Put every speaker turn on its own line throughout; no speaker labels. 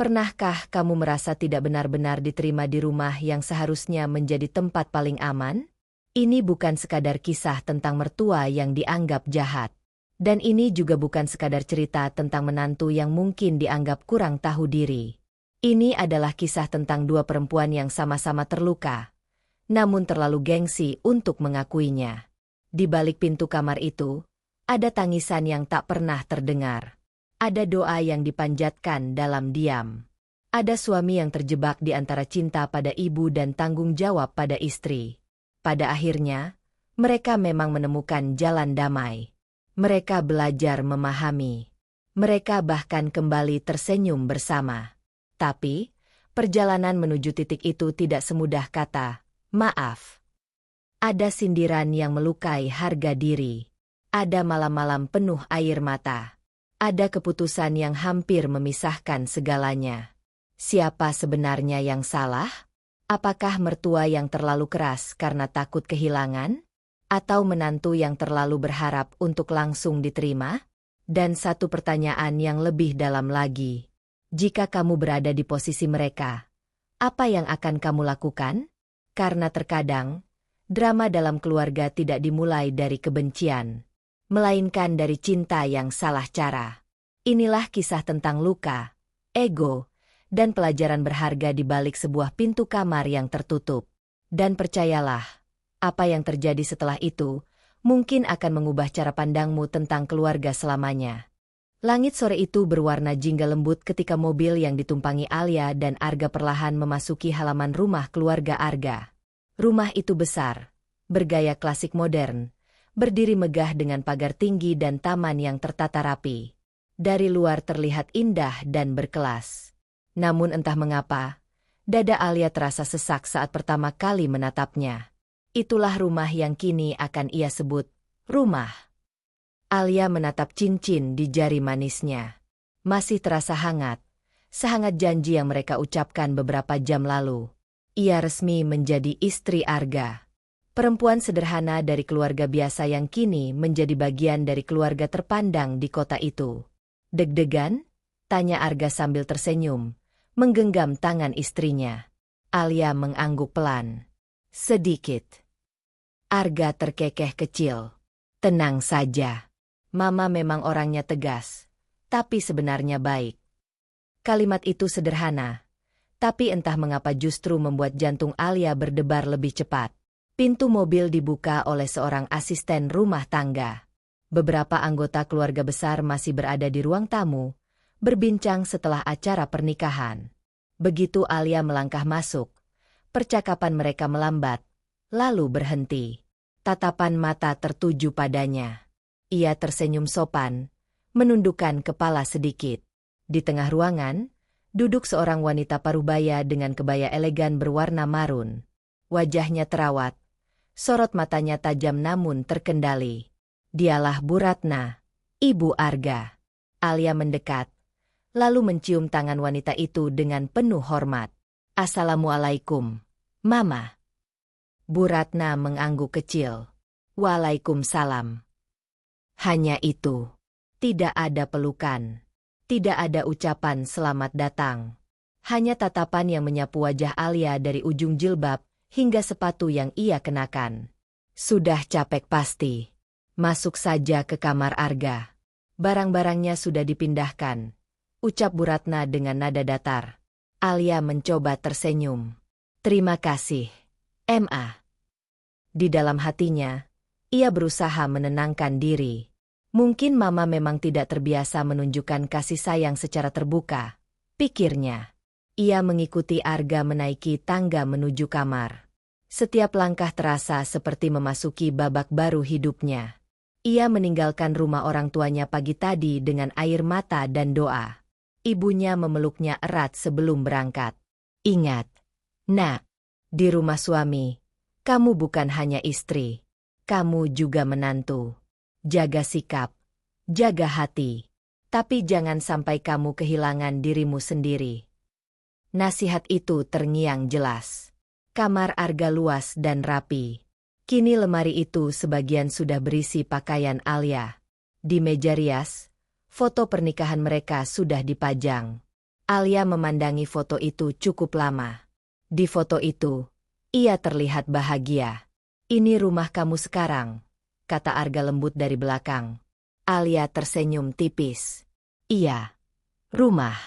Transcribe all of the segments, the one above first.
Pernahkah kamu merasa tidak benar-benar diterima di rumah yang seharusnya menjadi tempat paling aman? Ini bukan sekadar kisah tentang mertua yang dianggap jahat. Dan ini juga bukan sekadar cerita tentang menantu yang mungkin dianggap kurang tahu diri. Ini adalah kisah tentang dua perempuan yang sama-sama terluka, namun terlalu gengsi untuk mengakuinya. Di balik pintu kamar itu, ada tangisan yang tak pernah terdengar. Ada doa yang dipanjatkan dalam diam. Ada suami yang terjebak di antara cinta pada ibu dan tanggung jawab pada istri. Pada akhirnya, mereka memang menemukan jalan damai. Mereka belajar memahami. Mereka bahkan kembali tersenyum bersama. Tapi, perjalanan menuju titik itu tidak semudah kata, maaf. Ada sindiran yang melukai harga diri. Ada malam-malam penuh air mata. Ada keputusan yang hampir memisahkan segalanya. Siapa sebenarnya yang salah? Apakah mertua yang terlalu keras karena takut kehilangan? Atau menantu yang terlalu berharap untuk langsung diterima? Dan satu pertanyaan yang lebih dalam lagi. Jika kamu berada di posisi mereka, apa yang akan kamu lakukan? Karena terkadang, drama dalam keluarga tidak dimulai dari kebencian, melainkan dari cinta yang salah cara. Inilah kisah tentang luka, ego, dan pelajaran berharga di balik sebuah pintu kamar yang tertutup. Dan percayalah, apa yang terjadi setelah itu mungkin akan mengubah cara pandangmu tentang keluarga selamanya. Langit sore itu berwarna jingga lembut ketika mobil yang ditumpangi Alia dan Arga perlahan memasuki halaman rumah keluarga Arga. Rumah itu besar, bergaya klasik modern, berdiri megah dengan pagar tinggi dan taman yang tertata rapi. Dari luar terlihat indah dan berkelas. Namun entah mengapa, dada Alia terasa sesak saat pertama kali menatapnya. Itulah rumah yang kini akan ia sebut rumah. Alia menatap cincin di jari manisnya. Masih terasa hangat, sehangat janji yang mereka ucapkan beberapa jam lalu. Ia resmi menjadi istri Arga. Perempuan sederhana dari keluarga biasa yang kini menjadi bagian dari keluarga terpandang di kota itu. Deg-degan? Tanya Arga sambil tersenyum, menggenggam tangan istrinya. Alia mengangguk pelan. Sedikit. Arga terkekeh kecil. Tenang saja. Mama memang orangnya tegas, tapi sebenarnya baik. Kalimat itu sederhana, tapi entah mengapa justru membuat jantung Alia berdebar lebih cepat. Pintu mobil dibuka oleh seorang asisten rumah tangga. Beberapa anggota keluarga besar masih berada di ruang tamu, berbincang setelah acara pernikahan. Begitu Alia melangkah masuk, percakapan mereka melambat, lalu berhenti. Tatapan mata tertuju padanya. Ia tersenyum sopan, menundukkan kepala sedikit. Di tengah ruangan, duduk seorang wanita parubaya dengan kebaya elegan berwarna marun. Wajahnya terawat, sorot matanya tajam namun terkendali. Dialah Bu Ratna, Ibu Arga. Alia mendekat, lalu mencium tangan wanita itu dengan penuh hormat. Assalamualaikum, Mama. Bu Ratna mengangguk kecil. Waalaikumsalam. Hanya itu. Tidak ada pelukan. Tidak ada ucapan selamat datang. Hanya tatapan yang menyapu wajah Alia dari ujung jilbab hingga sepatu yang ia kenakan. Sudah capek pasti. Masuk saja ke kamar Arga. Barang-barangnya sudah dipindahkan. Ucap Bu Ratna dengan nada datar. Alia mencoba tersenyum. Terima kasih, Ma. Di dalam hatinya, ia berusaha menenangkan diri. Mungkin Mama memang tidak terbiasa menunjukkan kasih sayang secara terbuka, pikirnya. Ia mengikuti Arga menaiki tangga menuju kamar. Setiap langkah terasa seperti memasuki babak baru hidupnya. Ia meninggalkan rumah orang tuanya pagi tadi dengan air mata dan doa. Ibunya memeluknya erat sebelum berangkat. Ingat, Nak, di rumah suami, kamu bukan hanya istri. Kamu juga menantu. Jaga sikap, jaga hati. Tapi jangan sampai kamu kehilangan dirimu sendiri. Nasihat itu terngiang jelas. Kamar Arga luas dan rapi. Kini lemari itu sebagian sudah berisi pakaian Alia. Di meja rias, foto pernikahan mereka sudah dipajang. Alia memandangi foto itu cukup lama. Di foto itu, ia terlihat bahagia. "Ini rumah kamu sekarang," kata Arga lembut dari belakang. Alia tersenyum tipis. "Iya, rumah."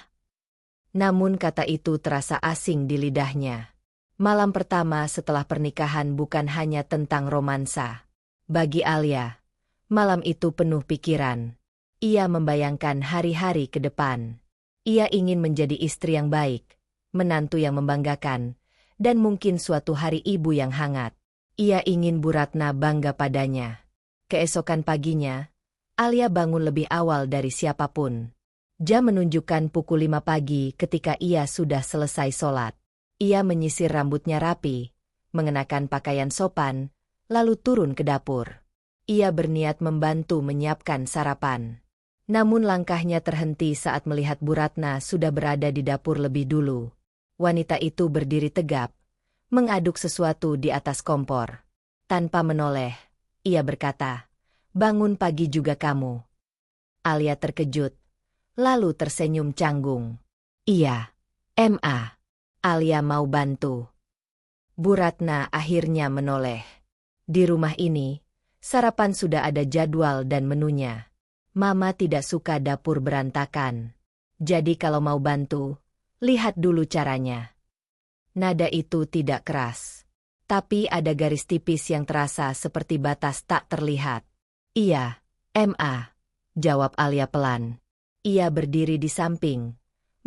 Namun kata itu terasa asing di lidahnya. Malam pertama setelah pernikahan bukan hanya tentang romansa. Bagi Alia, malam itu penuh pikiran. Ia membayangkan hari-hari ke depan. Ia ingin menjadi istri yang baik, menantu yang membanggakan, dan mungkin suatu hari ibu yang hangat. Ia ingin Bu Ratna bangga padanya. Keesokan paginya, Alia bangun lebih awal dari siapapun. Jam menunjukkan pukul 5 pagi ketika ia sudah selesai sholat. Ia menyisir rambutnya rapi, mengenakan pakaian sopan, lalu turun ke dapur. Ia berniat membantu menyiapkan sarapan. Namun langkahnya terhenti saat melihat Bu Ratna sudah berada di dapur lebih dulu. Wanita itu berdiri tegap, mengaduk sesuatu di atas kompor. Tanpa menoleh, ia berkata, "Bangun pagi juga kamu." Alia terkejut, lalu tersenyum canggung. "Iya, Ma. Alia mau bantu." Bu Ratna akhirnya menoleh. Di rumah ini, sarapan sudah ada jadwal dan menunya. Mama tidak suka dapur berantakan. Jadi kalau mau bantu, lihat dulu caranya. Nada itu tidak keras. Tapi ada garis tipis yang terasa seperti batas tak terlihat. "Iya, Ma." jawab Alia pelan. Ia berdiri di samping,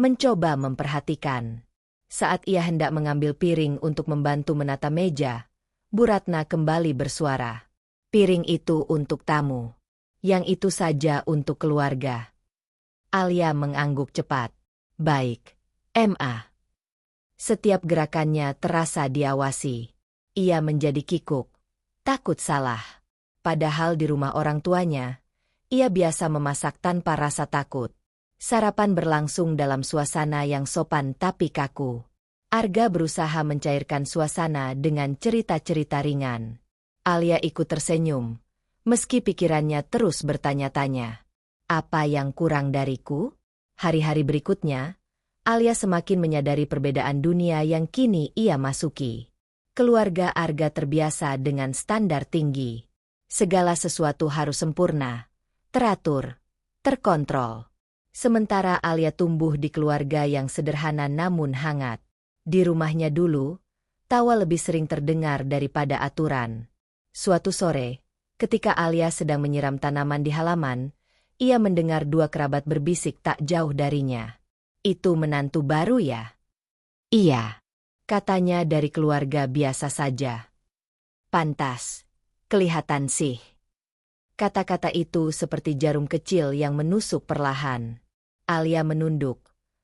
mencoba memperhatikan. Saat ia hendak mengambil piring untuk membantu menata meja, Bu Ratna kembali bersuara. "Piring itu untuk tamu. Yang itu saja untuk keluarga." Alia mengangguk cepat. "Baik, Ma." Setiap gerakannya terasa diawasi. Ia menjadi kikuk, takut salah. Padahal di rumah orang tuanya, ia biasa memasak tanpa rasa takut. Sarapan berlangsung dalam suasana yang sopan tapi kaku. Arga berusaha mencairkan suasana dengan cerita-cerita ringan. Alia ikut tersenyum, meski pikirannya terus bertanya-tanya. Apa yang kurang dariku? Hari-hari berikutnya, Alia semakin menyadari perbedaan dunia yang kini ia masuki. Keluarga Arga terbiasa dengan standar tinggi. Segala sesuatu harus sempurna, teratur, terkontrol. Sementara Alia tumbuh di keluarga yang sederhana namun hangat. Di rumahnya dulu, tawa lebih sering terdengar daripada aturan. Suatu sore, ketika Alia sedang menyiram tanaman di halaman, ia mendengar dua kerabat berbisik tak jauh darinya. "Itu menantu baru ya?" "Iya," katanya dari keluarga biasa saja. "Pantas, kelihatan sih." Kata-kata itu seperti jarum kecil yang menusuk perlahan. Alia menunduk,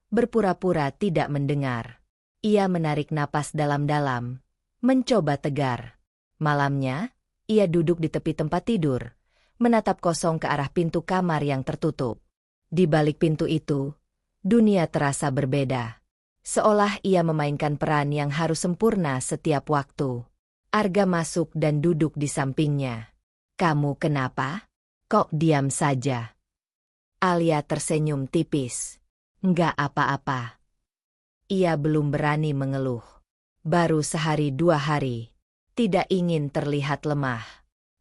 berpura-pura tidak mendengar. Ia menarik napas dalam-dalam, mencoba tegar. Malamnya, ia duduk di tepi tempat tidur, menatap kosong ke arah pintu kamar yang tertutup. Di balik pintu itu, dunia terasa berbeda. Seolah ia memainkan peran yang harus sempurna setiap waktu. Arga masuk dan duduk di sampingnya. "Kamu kenapa? Kok diam saja?" Alia tersenyum tipis. "Enggak apa-apa." Ia belum berani mengeluh. Baru sehari 2 hari. Tidak ingin terlihat lemah.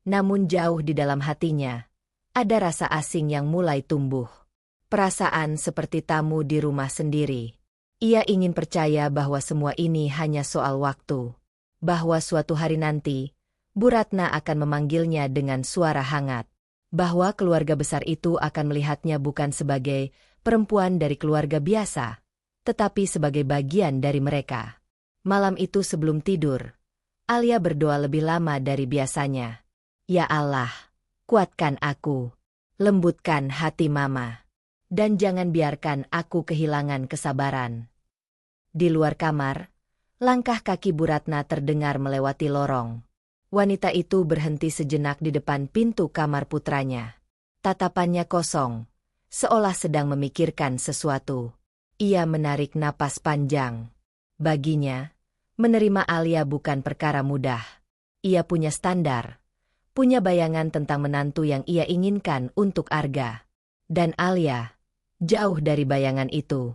Namun jauh di dalam hatinya, ada rasa asing yang mulai tumbuh. Perasaan seperti tamu di rumah sendiri. Ia ingin percaya bahwa semua ini hanya soal waktu. Bahwa suatu hari nanti, Bu Ratna akan memanggilnya dengan suara hangat. Bahwa keluarga besar itu akan melihatnya bukan sebagai perempuan dari keluarga biasa, tetapi sebagai bagian dari mereka. Malam itu sebelum tidur, Alia berdoa lebih lama dari biasanya. "Ya Allah, kuatkan aku, lembutkan hati Mama, dan jangan biarkan aku kehilangan kesabaran." Di luar kamar, langkah kaki Bu Ratna terdengar melewati lorong. Wanita itu berhenti sejenak di depan pintu kamar putranya. Tatapannya kosong, seolah sedang memikirkan sesuatu. Ia menarik napas panjang. Baginya, menerima Alia bukan perkara mudah. Ia punya standar, punya bayangan tentang menantu yang ia inginkan untuk Arga. Dan Alia, jauh dari bayangan itu.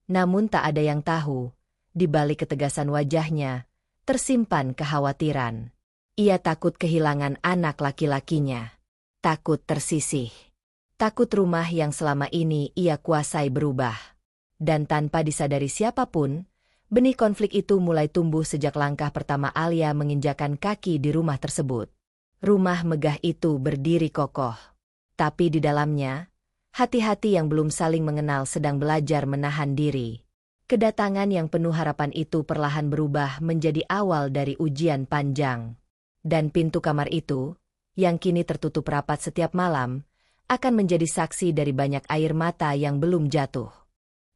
Namun tak ada yang tahu, di balik ketegasan wajahnya, tersimpan kekhawatiran. Ia takut kehilangan anak laki-lakinya. Takut tersisih. Takut rumah yang selama ini ia kuasai berubah. Dan tanpa disadari siapapun, benih konflik itu mulai tumbuh sejak langkah pertama Alia menginjakan kaki di rumah tersebut. Rumah megah itu berdiri kokoh. Tapi di dalamnya, hati-hati yang belum saling mengenal sedang belajar menahan diri. Kedatangan yang penuh harapan itu perlahan berubah menjadi awal dari ujian panjang. Dan pintu kamar itu, yang kini tertutup rapat setiap malam, akan menjadi saksi dari banyak air mata yang belum jatuh.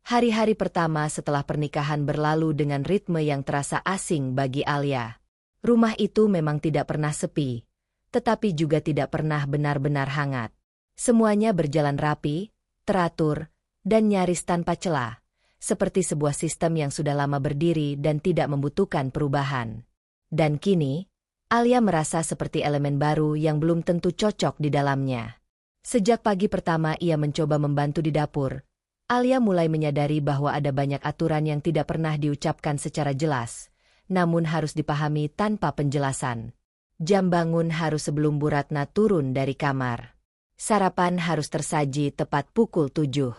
Hari-hari pertama setelah pernikahan berlalu dengan ritme yang terasa asing bagi Alia. Rumah itu memang tidak pernah sepi, tetapi juga tidak pernah benar-benar hangat. Semuanya berjalan rapi, teratur, dan nyaris tanpa celah, seperti sebuah sistem yang sudah lama berdiri dan tidak membutuhkan perubahan. Dan kini, Alia merasa seperti elemen baru yang belum tentu cocok di dalamnya. Sejak pagi pertama ia mencoba membantu di dapur, Alia mulai menyadari bahwa ada banyak aturan yang tidak pernah diucapkan secara jelas, namun harus dipahami tanpa penjelasan. Jam bangun harus sebelum Bu Ratna turun dari kamar. Sarapan harus tersaji tepat pukul 7.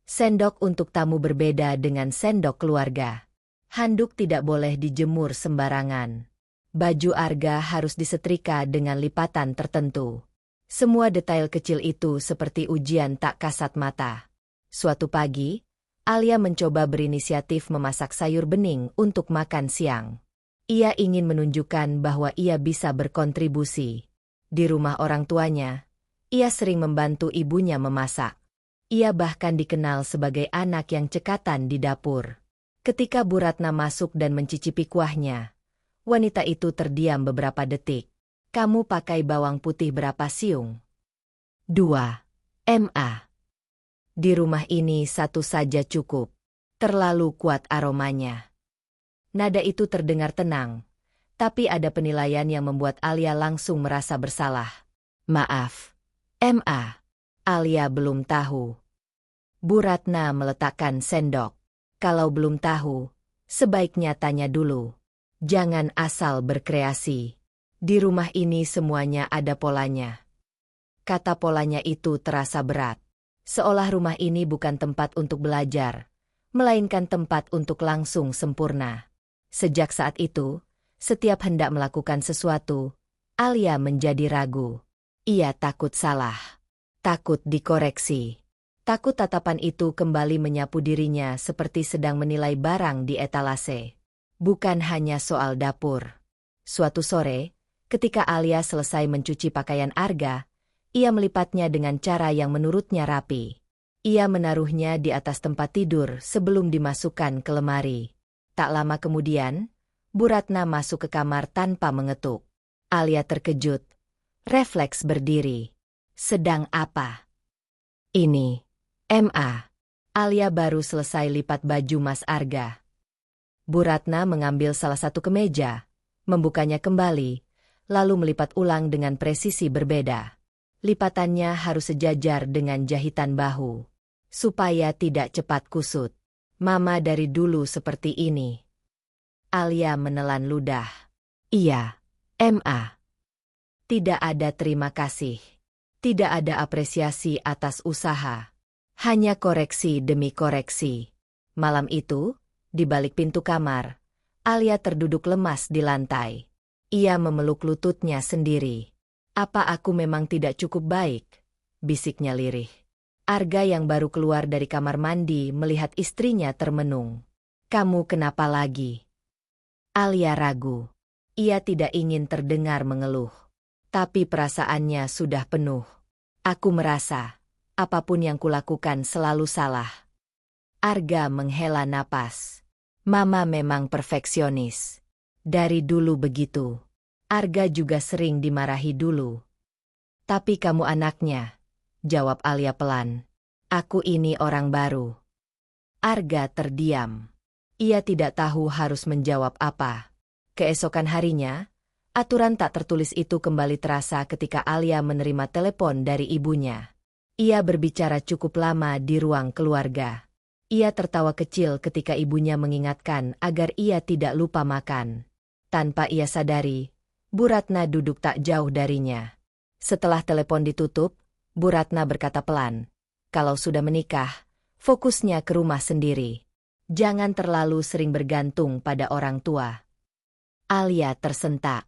Sendok untuk tamu berbeda dengan sendok keluarga. Handuk tidak boleh dijemur sembarangan. Baju arga harus disetrika dengan lipatan tertentu. Semua detail kecil itu seperti ujian tak kasat mata. Suatu pagi, Alia mencoba berinisiatif memasak sayur bening untuk makan siang. Ia ingin menunjukkan bahwa ia bisa berkontribusi. Di rumah orang tuanya, ia sering membantu ibunya memasak. Ia bahkan dikenal sebagai anak yang cekatan di dapur. Ketika Bu Ratna masuk dan mencicipi kuahnya, wanita itu terdiam beberapa detik. Kamu pakai bawang putih berapa siung? 2 ma. Di rumah ini satu saja cukup. Terlalu kuat aromanya. Nada itu terdengar tenang, tapi ada penilaian yang membuat Alia langsung merasa bersalah. Maaf, Ma. Alia belum tahu. Bu Ratna meletakkan sendok. Kalau belum tahu, sebaiknya tanya dulu. Jangan asal berkreasi. Di rumah ini semuanya ada polanya. Kata polanya itu terasa berat. Seolah rumah ini bukan tempat untuk belajar, melainkan tempat untuk langsung sempurna. Sejak saat itu, setiap hendak melakukan sesuatu, Alia menjadi ragu. Ia takut salah, takut dikoreksi, takut tatapan itu kembali menyapu dirinya seperti sedang menilai barang di etalase. Bukan hanya soal dapur. Suatu sore, ketika Alia selesai mencuci pakaian arga, ia melipatnya dengan cara yang menurutnya rapi. Ia menaruhnya di atas tempat tidur sebelum dimasukkan ke lemari. Tak lama kemudian, Bu Ratna masuk ke kamar tanpa mengetuk. Alia terkejut. Refleks berdiri. Sedang apa? Ini, Ma. Alia baru selesai lipat baju Mas Arga. Bu Ratna mengambil salah satu kemeja, membukanya kembali, lalu melipat ulang dengan presisi berbeda. Lipatannya harus sejajar dengan jahitan bahu, supaya tidak cepat kusut. Mama dari dulu seperti ini. Alia menelan ludah. Iya, Ma. Tidak ada terima kasih. Tidak ada apresiasi atas usaha. Hanya koreksi demi koreksi. Malam itu, di balik pintu kamar, Alia terduduk lemas di lantai. Ia memeluk lututnya sendiri. Apa aku memang tidak cukup baik? Bisiknya lirih. Arga yang baru keluar dari kamar mandi melihat istrinya termenung. Kamu kenapa lagi? Alia ragu. Ia tidak ingin terdengar mengeluh. Tapi perasaannya sudah penuh. Aku merasa, apapun yang kulakukan selalu salah. Arga menghela napas. Mama memang perfeksionis. Dari dulu begitu. Arga juga sering dimarahi dulu. Tapi kamu anaknya, jawab Alia pelan. Aku ini orang baru. Arga terdiam. Ia tidak tahu harus menjawab apa. Keesokan harinya, aturan tak tertulis itu kembali terasa ketika Alia menerima telepon dari ibunya. Ia berbicara cukup lama di ruang keluarga. Ia tertawa kecil ketika ibunya mengingatkan agar ia tidak lupa makan. Tanpa ia sadari, Bu Ratna duduk tak jauh darinya. Setelah telepon ditutup, Bu Ratna berkata pelan, "Kalau sudah menikah, fokusnya ke rumah sendiri. Jangan terlalu sering bergantung pada orang tua." Alia tersentak.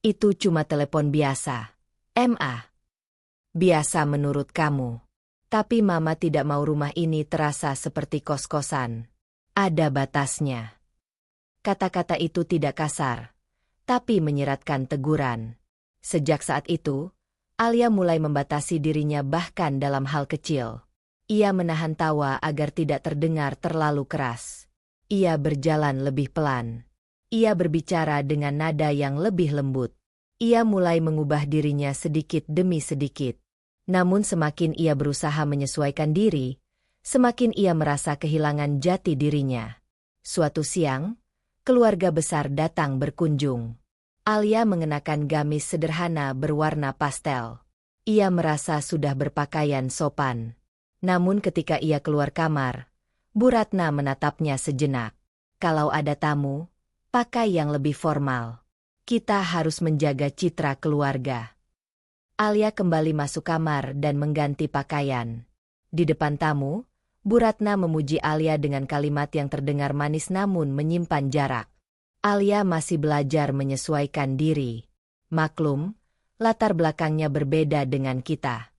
"Itu cuma telepon biasa. Ma. Biasa menurut kamu. Tapi Mama tidak mau rumah ini terasa seperti kos-kosan. Ada batasnya." Kata-kata itu tidak kasar, tapi menyiratkan teguran. Sejak saat itu, Alia mulai membatasi dirinya bahkan dalam hal kecil. Ia menahan tawa agar tidak terdengar terlalu keras. Ia berjalan lebih pelan. Ia berbicara dengan nada yang lebih lembut. Ia mulai mengubah dirinya sedikit demi sedikit. Namun semakin ia berusaha menyesuaikan diri, semakin ia merasa kehilangan jati dirinya. Suatu siang, keluarga besar datang berkunjung. Alia mengenakan gamis sederhana berwarna pastel. Ia merasa sudah berpakaian sopan. Namun ketika ia keluar kamar, Bu Ratna menatapnya sejenak. "Kalau ada tamu, pakai yang lebih formal. Kita harus menjaga citra keluarga." Alia kembali masuk kamar dan mengganti pakaian. Di depan tamu, Bu Ratna memuji Alia dengan kalimat yang terdengar manis namun menyimpan jarak. "Alia masih belajar menyesuaikan diri. Maklum, latar belakangnya berbeda dengan kita."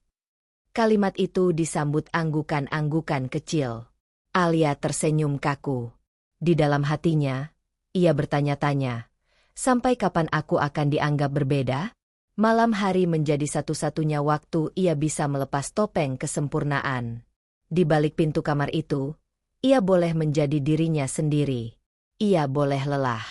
Kalimat itu disambut anggukan-anggukan kecil. Alia tersenyum kaku. Di dalam hatinya, ia bertanya-tanya, "Sampai kapan aku akan dianggap berbeda?" Malam hari menjadi satu-satunya waktu ia bisa melepas topeng kesempurnaan. Di balik pintu kamar itu, ia boleh menjadi dirinya sendiri. Ia boleh lelah.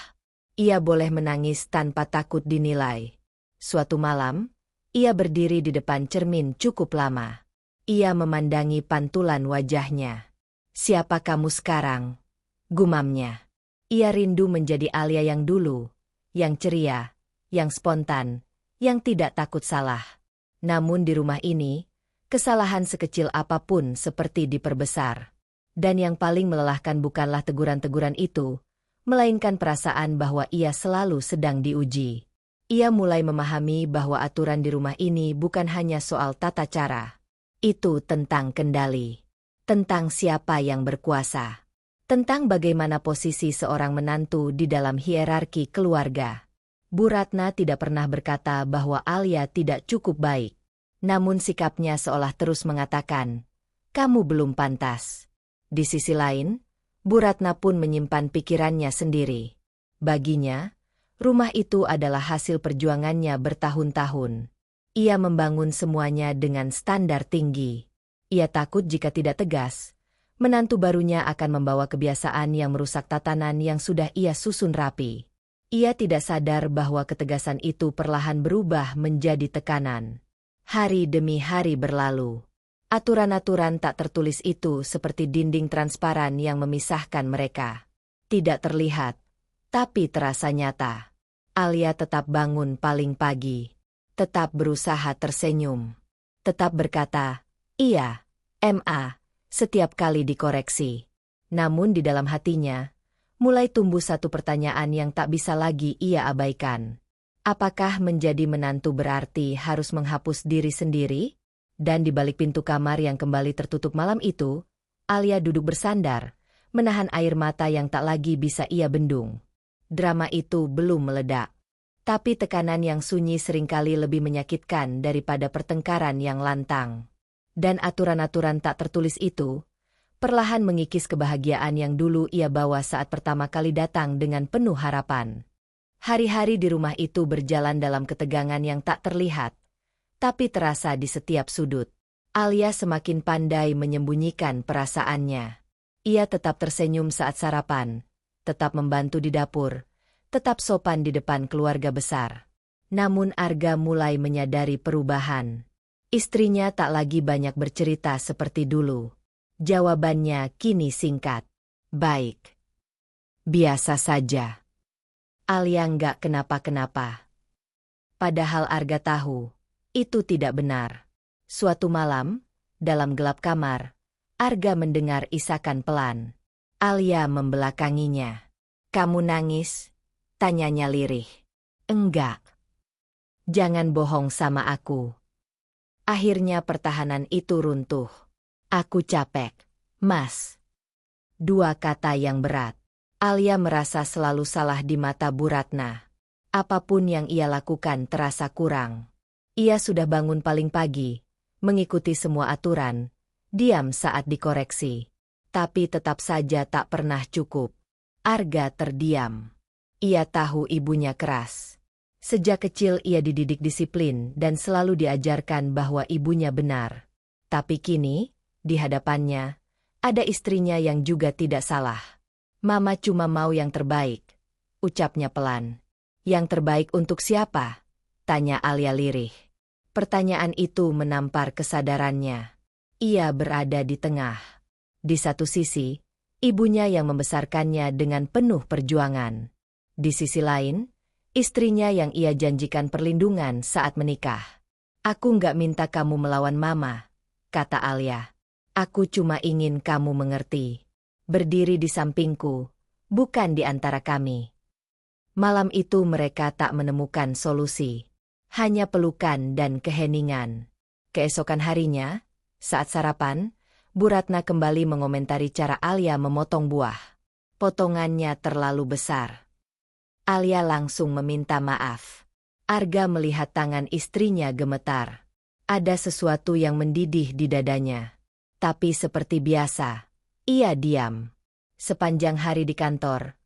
Ia boleh menangis tanpa takut dinilai. Suatu malam, ia berdiri di depan cermin cukup lama. Ia memandangi pantulan wajahnya. "Siapa kamu sekarang?" gumamnya. Ia rindu menjadi Alia yang dulu, yang ceria, yang spontan, yang tidak takut salah. Namun di rumah ini, kesalahan sekecil apapun seperti diperbesar. Dan yang paling melelahkan bukanlah teguran-teguran itu, melainkan perasaan bahwa ia selalu sedang diuji. Ia mulai memahami bahwa aturan di rumah ini bukan hanya soal tata cara. Itu tentang kendali. Tentang siapa yang berkuasa. Tentang bagaimana posisi seorang menantu di dalam hierarki keluarga. Bu Ratna tidak pernah berkata bahwa Alia tidak cukup baik. Namun sikapnya seolah terus mengatakan, "Kamu belum pantas." Di sisi lain, Bu Ratna pun menyimpan pikirannya sendiri. Baginya, rumah itu adalah hasil perjuangannya bertahun-tahun. Ia membangun semuanya dengan standar tinggi. Ia takut jika tidak tegas, menantu barunya akan membawa kebiasaan yang merusak tatanan yang sudah ia susun rapi. Ia tidak sadar bahwa ketegasan itu perlahan berubah menjadi tekanan. Hari demi hari berlalu. Aturan-aturan tak tertulis itu seperti dinding transparan yang memisahkan mereka. Tidak terlihat, tapi terasa nyata. Alia tetap bangun paling pagi. Tetap berusaha tersenyum. Tetap berkata, "Iya, Ma," setiap kali dikoreksi. Namun di dalam hatinya, mulai tumbuh satu pertanyaan yang tak bisa lagi ia abaikan. Apakah menjadi menantu berarti harus menghapus diri sendiri? Dan di balik pintu kamar yang kembali tertutup malam itu, Alia duduk bersandar, menahan air mata yang tak lagi bisa ia bendung. Drama itu belum meledak. Tapi tekanan yang sunyi seringkali lebih menyakitkan daripada pertengkaran yang lantang. Dan aturan-aturan tak tertulis itu, perlahan mengikis kebahagiaan yang dulu ia bawa saat pertama kali datang dengan penuh harapan. Hari-hari di rumah itu berjalan dalam ketegangan yang tak terlihat, tapi terasa di setiap sudut. Alia semakin pandai menyembunyikan perasaannya. Ia tetap tersenyum saat sarapan, tetap membantu di dapur, tetap sopan di depan keluarga besar. Namun Arga mulai menyadari perubahan. Istrinya tak lagi banyak bercerita seperti dulu. Jawabannya kini singkat. "Baik. Biasa saja." Alia nggak kenapa-kenapa. Padahal Arga tahu, itu tidak benar. Suatu malam, dalam gelap kamar, Arga mendengar isakan pelan. Alia membelakanginya. "Kamu nangis?" tanyanya lirih. "Enggak. Jangan bohong sama aku." Akhirnya pertahanan itu runtuh. "Aku capek, Mas." Dua kata yang berat. Alia merasa selalu salah di mata Bu Ratna. Apapun yang ia lakukan terasa kurang. Ia sudah bangun paling pagi, mengikuti semua aturan, diam saat dikoreksi. Tapi tetap saja tak pernah cukup. Arga terdiam. Ia tahu ibunya keras. Sejak kecil ia dididik disiplin dan selalu diajarkan bahwa ibunya benar. Tapi kini, di hadapannya, ada istrinya yang juga tidak salah. "Mama cuma mau yang terbaik," ucapnya pelan. "Yang terbaik untuk siapa?" tanya Alia lirih. Pertanyaan itu menampar kesadarannya. Ia berada di tengah. Di satu sisi, ibunya yang membesarkannya dengan penuh perjuangan. Di sisi lain, istrinya yang ia janjikan perlindungan saat menikah. "Aku nggak minta kamu melawan Mama," kata Alia. "Aku cuma ingin kamu mengerti. Berdiri di sampingku, bukan di antara kami." Malam itu mereka tak menemukan solusi. Hanya pelukan dan keheningan. Keesokan harinya, saat sarapan, Bu Ratna kembali mengomentari cara Alia memotong buah. Potongannya terlalu besar. Alia langsung meminta maaf. Arga melihat tangan istrinya gemetar. Ada sesuatu yang mendidih di dadanya. Tapi seperti biasa, ia diam. Sepanjang hari di kantor,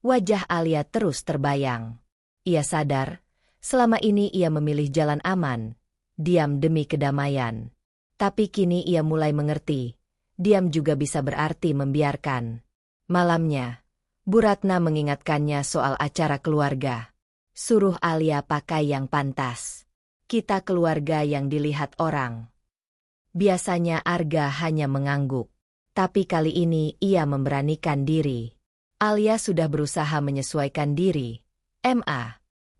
wajah Alia terus terbayang. Ia sadar, selama ini ia memilih jalan aman, diam demi kedamaian. Tapi kini ia mulai mengerti, diam juga bisa berarti membiarkan. Malamnya, Bu Ratna mengingatkannya soal acara keluarga. "Suruh Alia pakai yang pantas. Kita keluarga yang dilihat orang." Biasanya Arga hanya mengangguk. Tapi kali ini ia memberanikan diri. Alia sudah berusaha menyesuaikan diri.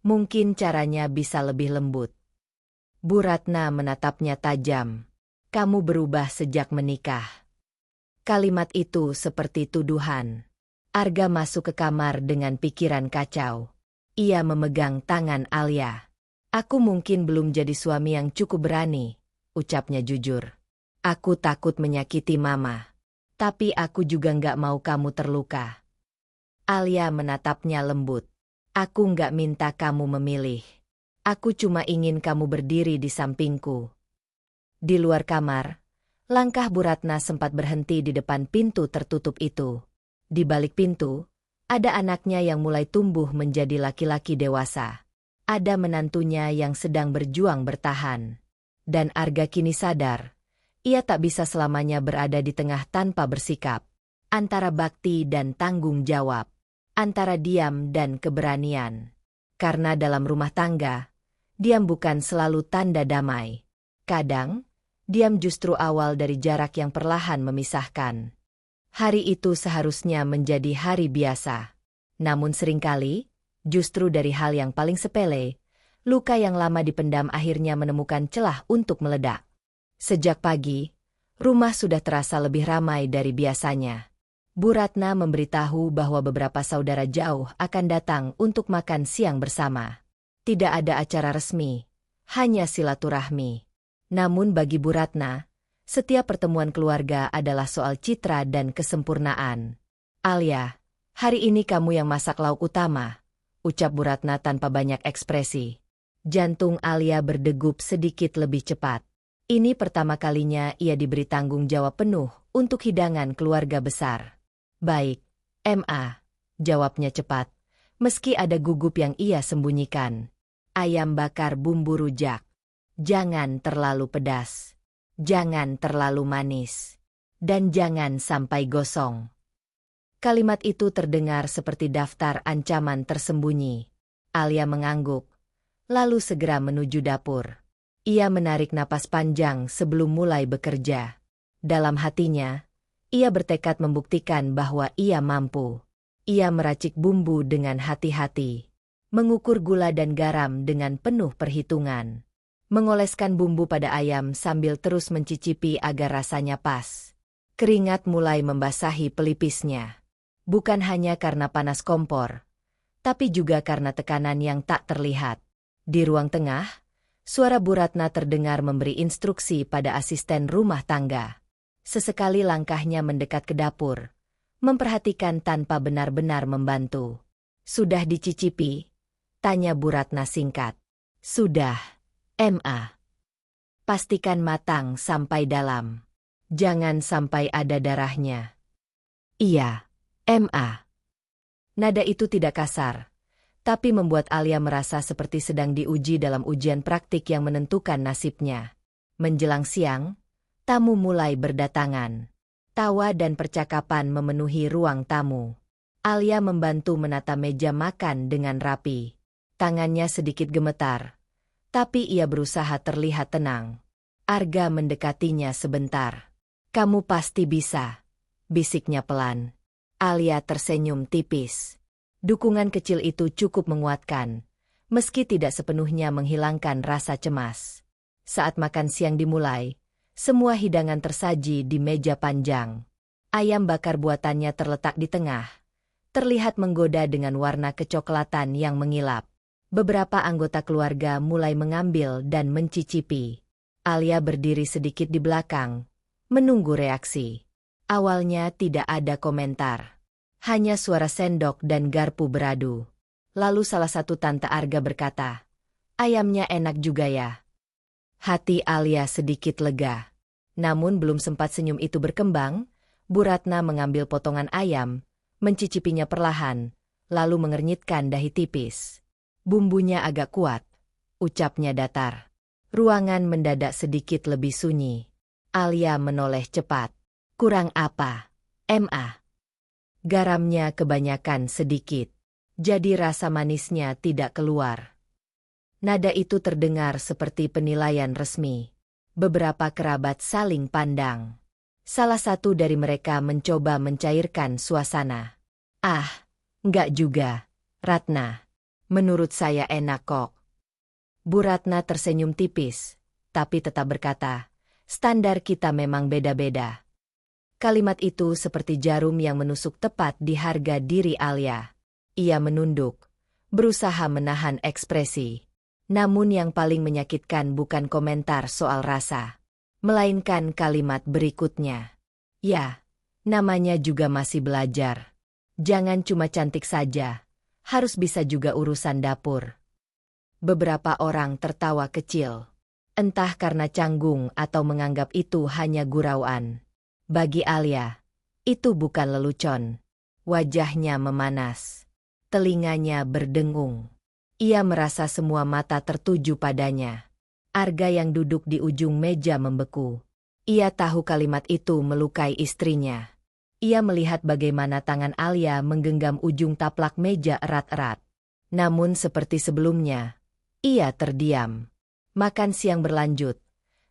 Mungkin caranya bisa lebih lembut. Bu Ratna menatapnya tajam. "Kamu berubah sejak menikah." Kalimat itu seperti tuduhan. Arga masuk ke kamar dengan pikiran kacau. Ia memegang tangan Alia. "Aku mungkin belum jadi suami yang cukup berani," ucapnya jujur. "Aku takut menyakiti Mama. Tapi aku juga nggak mau kamu terluka." Alia menatapnya lembut. "Aku nggak minta kamu memilih. Aku cuma ingin kamu berdiri di sampingku." Di luar kamar, langkah Bu Ratna sempat berhenti di depan pintu tertutup itu. Di balik pintu, ada anaknya yang mulai tumbuh menjadi laki-laki dewasa. Ada menantunya yang sedang berjuang bertahan. Dan Arga kini sadar, ia tak bisa selamanya berada di tengah tanpa bersikap. Antara bakti dan tanggung jawab. Antara diam dan keberanian. Karena dalam rumah tangga, diam bukan selalu tanda damai. Kadang, diam justru awal dari jarak yang perlahan memisahkan. Hari itu seharusnya menjadi hari biasa. Namun seringkali, justru dari hal yang paling sepele, luka yang lama dipendam akhirnya menemukan celah untuk meledak. Sejak pagi, rumah sudah terasa lebih ramai dari biasanya. Bu Ratna memberitahu bahwa beberapa saudara jauh akan datang untuk makan siang bersama. Tidak ada acara resmi, hanya silaturahmi. Namun bagi Bu Ratna, setiap pertemuan keluarga adalah soal citra dan kesempurnaan. "Alia, hari ini kamu yang masak lauk utama," ucap Bu Ratna tanpa banyak ekspresi. Jantung Alia berdegup sedikit lebih cepat. Ini pertama kalinya ia diberi tanggung jawab penuh untuk hidangan keluarga besar. "Baik, jawabnya cepat, meski ada gugup yang ia sembunyikan. "Ayam bakar bumbu rujak. Jangan terlalu pedas. Jangan terlalu manis. Dan jangan sampai gosong." Kalimat itu terdengar seperti daftar ancaman tersembunyi. Alia mengangguk, lalu segera menuju dapur. Ia menarik napas panjang sebelum mulai bekerja. Dalam hatinya, ia bertekad membuktikan bahwa ia mampu. Ia meracik bumbu dengan hati-hati. Mengukur gula dan garam dengan penuh perhitungan. Mengoleskan bumbu pada ayam sambil terus mencicipi agar rasanya pas. Keringat mulai membasahi pelipisnya. Bukan hanya karena panas kompor, tapi juga karena tekanan yang tak terlihat. Di ruang tengah, suara Bu Ratna terdengar memberi instruksi pada asisten rumah tangga. Sesekali langkahnya mendekat ke dapur, memperhatikan tanpa benar-benar membantu. "Sudah dicicipi?" tanya Bu Ratna singkat. "Sudah, Ma. Pastikan matang sampai dalam. Jangan sampai ada darahnya." "Iya, Ma." Nada itu tidak kasar, tapi membuat Alia merasa seperti sedang diuji dalam ujian praktik yang menentukan nasibnya. Menjelang siang, tamu mulai berdatangan. Tawa dan percakapan memenuhi ruang tamu. Alia membantu menata meja makan dengan rapi. Tangannya sedikit gemetar, tapi ia berusaha terlihat tenang. Arga mendekatinya sebentar. "Kamu pasti bisa," bisiknya pelan. Alia tersenyum tipis. Dukungan kecil itu cukup menguatkan, meski tidak sepenuhnya menghilangkan rasa cemas. Saat makan siang dimulai, semua hidangan tersaji di meja panjang. Ayam bakar buatannya terletak di tengah, terlihat menggoda dengan warna kecoklatan yang mengilap. Beberapa anggota keluarga mulai mengambil dan mencicipi. Alia berdiri sedikit di belakang, menunggu reaksi. Awalnya tidak ada komentar. Hanya suara sendok dan garpu beradu. Lalu salah satu tante Arga berkata, "Ayamnya enak juga ya." Hati Alia sedikit lega. Namun belum sempat senyum itu berkembang, Bu Ratna mengambil potongan ayam, mencicipinya perlahan, lalu mengernyitkan dahi tipis. "Bumbunya agak kuat," ucapnya datar. Ruangan mendadak sedikit lebih sunyi. Alia menoleh cepat. "Kurang apa, Ma?" "Garamnya kebanyakan sedikit. Jadi rasa manisnya tidak keluar." Nada itu terdengar seperti penilaian resmi. Beberapa kerabat saling pandang. Salah satu dari mereka mencoba mencairkan suasana. "Ah, enggak juga, Ratna. Menurut saya enak kok." Bu Ratna tersenyum tipis, tapi tetap berkata, "Standar kita memang beda-beda." Kalimat itu seperti jarum yang menusuk tepat di harga diri Alia. Ia menunduk, berusaha menahan ekspresi. Namun yang paling menyakitkan bukan komentar soal rasa, melainkan kalimat berikutnya. "Ya, namanya juga masih belajar. Jangan cuma cantik saja. Harus bisa juga urusan dapur." Beberapa orang tertawa kecil. Entah karena canggung atau menganggap itu hanya gurauan. Bagi Alia, itu bukan lelucon. Wajahnya memanas. Telinganya berdengung. Ia merasa semua mata tertuju padanya. Arga yang duduk di ujung meja membeku. Ia tahu kalimat itu melukai istrinya. Ia melihat bagaimana tangan Alia menggenggam ujung taplak meja erat-erat. Namun seperti sebelumnya, ia terdiam. Makan siang berlanjut,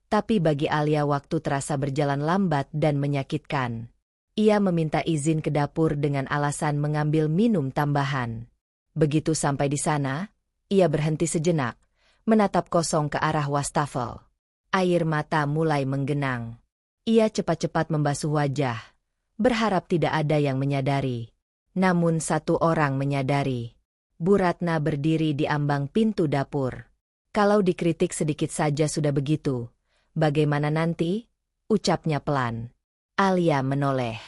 tapi bagi Alia waktu terasa berjalan lambat dan menyakitkan. Ia meminta izin ke dapur dengan alasan mengambil minum tambahan. Begitu sampai di sana, ia berhenti sejenak, menatap kosong ke arah wastafel. Air mata mulai menggenang. Ia cepat-cepat membasuh wajah, berharap tidak ada yang menyadari. Namun satu orang menyadari. Bu Ratna berdiri di ambang pintu dapur. "Kalau dikritik sedikit saja sudah begitu, bagaimana nanti?" ucapnya pelan. Alia menoleh.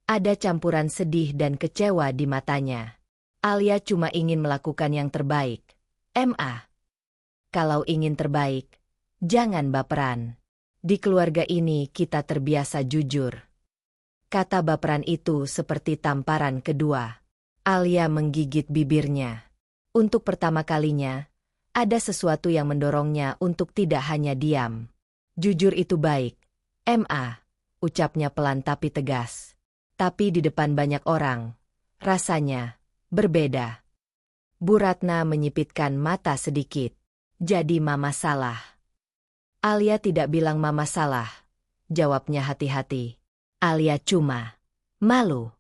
Ada campuran sedih dan kecewa di matanya. Alia cuma ingin melakukan yang terbaik. Ma. Kalau ingin terbaik, jangan baperan. Di keluarga ini kita terbiasa jujur. Kata baperan itu seperti tamparan kedua. Alia menggigit bibirnya. Untuk pertama kalinya, ada sesuatu yang mendorongnya untuk tidak hanya diam. "Jujur itu baik, Ma," ucapnya pelan tapi tegas. Tapi di depan banyak orang, rasanya berbeda. Bu Ratna menyipitkan mata sedikit. "Jadi mama salah?" Alia tidak bilang mama salah, jawabnya hati-hati. Alia cuma malu.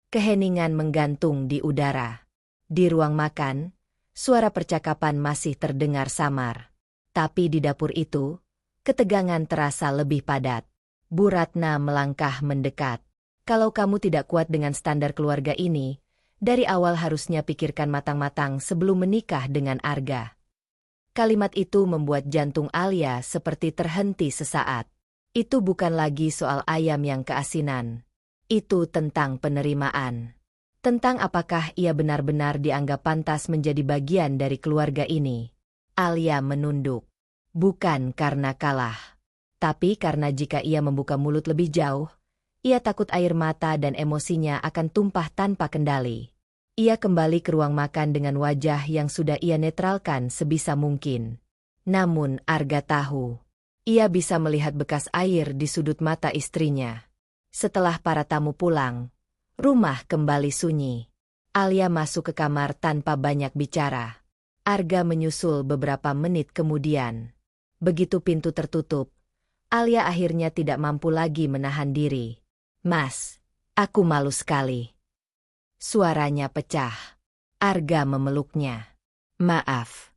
Keheningan menggantung di udara. Di ruang makan, suara percakapan masih terdengar samar. Tapi di dapur itu, ketegangan terasa lebih padat. Bu Ratna melangkah mendekat. Kalau kamu tidak kuat dengan standar keluarga ini, dari awal harusnya pikirkan matang-matang sebelum menikah dengan Arga. Kalimat itu membuat jantung Alia seperti terhenti sesaat. Itu bukan lagi soal ayam yang keasinan. Itu tentang penerimaan. Tentang apakah ia benar-benar dianggap pantas menjadi bagian dari keluarga ini. Alia menunduk. Bukan karena kalah. Tapi karena jika ia membuka mulut lebih jauh, ia takut air mata dan emosinya akan tumpah tanpa kendali. Ia kembali ke ruang makan dengan wajah yang sudah ia netralkan sebisa mungkin. Namun Arga tahu. Ia bisa melihat bekas air di sudut mata istrinya. Setelah para tamu pulang, rumah kembali sunyi. Alia masuk ke kamar tanpa banyak bicara. Arga menyusul beberapa menit kemudian. Begitu pintu tertutup, Alia akhirnya tidak mampu lagi menahan diri. "Mas, aku malu sekali." Suaranya pecah. Arga memeluknya. "Maaf."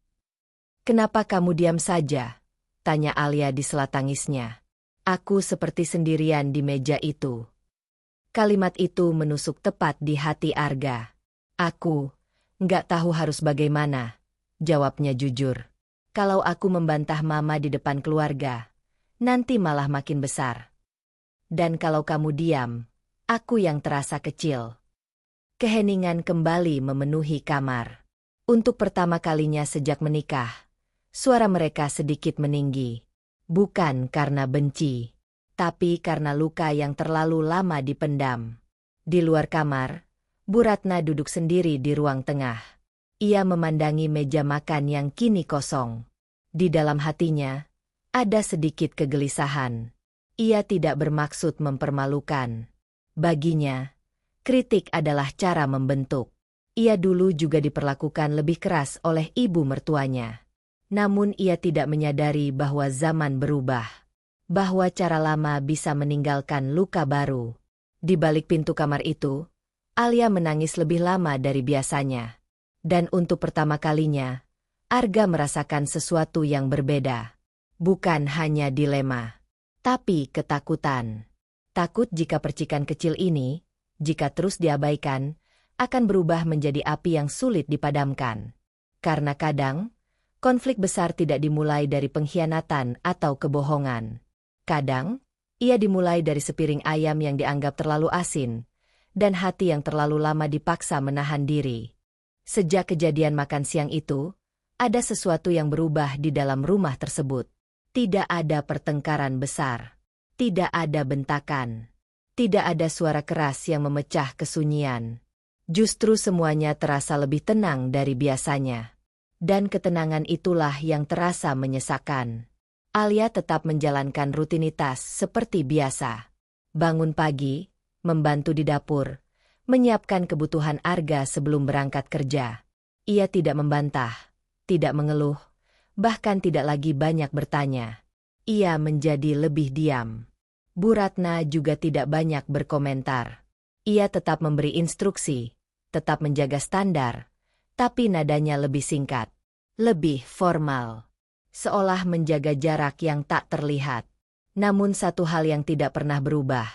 "Kenapa kamu diam saja?" tanya Alia di sela tangisnya. "Aku seperti sendirian di meja itu." Kalimat itu menusuk tepat di hati Arga. "Aku nggak tahu harus bagaimana," jawabnya jujur. "Kalau aku membantah Mama di depan keluarga, nanti malah makin besar. Dan kalau kamu diam, aku yang terasa kecil." Keheningan kembali memenuhi kamar. Untuk pertama kalinya sejak menikah, suara mereka sedikit meninggi. Bukan karena benci, tapi karena luka yang terlalu lama dipendam. Di luar kamar, Bu Ratna duduk sendiri di ruang tengah. Ia memandangi meja makan yang kini kosong. Di dalam hatinya, ada sedikit kegelisahan. Ia tidak bermaksud mempermalukan. Baginya, kritik adalah cara membentuk. Ia dulu juga diperlakukan lebih keras oleh ibu mertuanya. Namun ia tidak menyadari bahwa zaman berubah. Bahwa cara lama bisa meninggalkan luka baru. Di balik pintu kamar itu, Alia menangis lebih lama dari biasanya. Dan untuk pertama kalinya, Arga merasakan sesuatu yang berbeda. Bukan hanya dilema, tapi ketakutan. Takut jika percikan kecil ini, jika terus diabaikan, akan berubah menjadi api yang sulit dipadamkan. Karena kadang, konflik besar tidak dimulai dari pengkhianatan atau kebohongan. Kadang, ia dimulai dari sepiring ayam yang dianggap terlalu asin, dan hati yang terlalu lama dipaksa menahan diri. Sejak kejadian makan siang itu, ada sesuatu yang berubah di dalam rumah tersebut. Tidak ada pertengkaran besar. Tidak ada bentakan. Tidak ada suara keras yang memecah kesunyian. Justru semuanya terasa lebih tenang dari biasanya. Dan ketenangan itulah yang terasa menyesakan. Alia tetap menjalankan rutinitas seperti biasa. Bangun pagi, membantu di dapur, menyiapkan kebutuhan Arga sebelum berangkat kerja. Ia tidak membantah, tidak mengeluh, bahkan tidak lagi banyak bertanya. Ia menjadi lebih diam. Bu Ratna juga tidak banyak berkomentar. Ia tetap memberi instruksi, tetap menjaga standar, tapi nadanya lebih singkat, lebih formal. Seolah menjaga jarak yang tak terlihat. Namun satu hal yang tidak pernah berubah.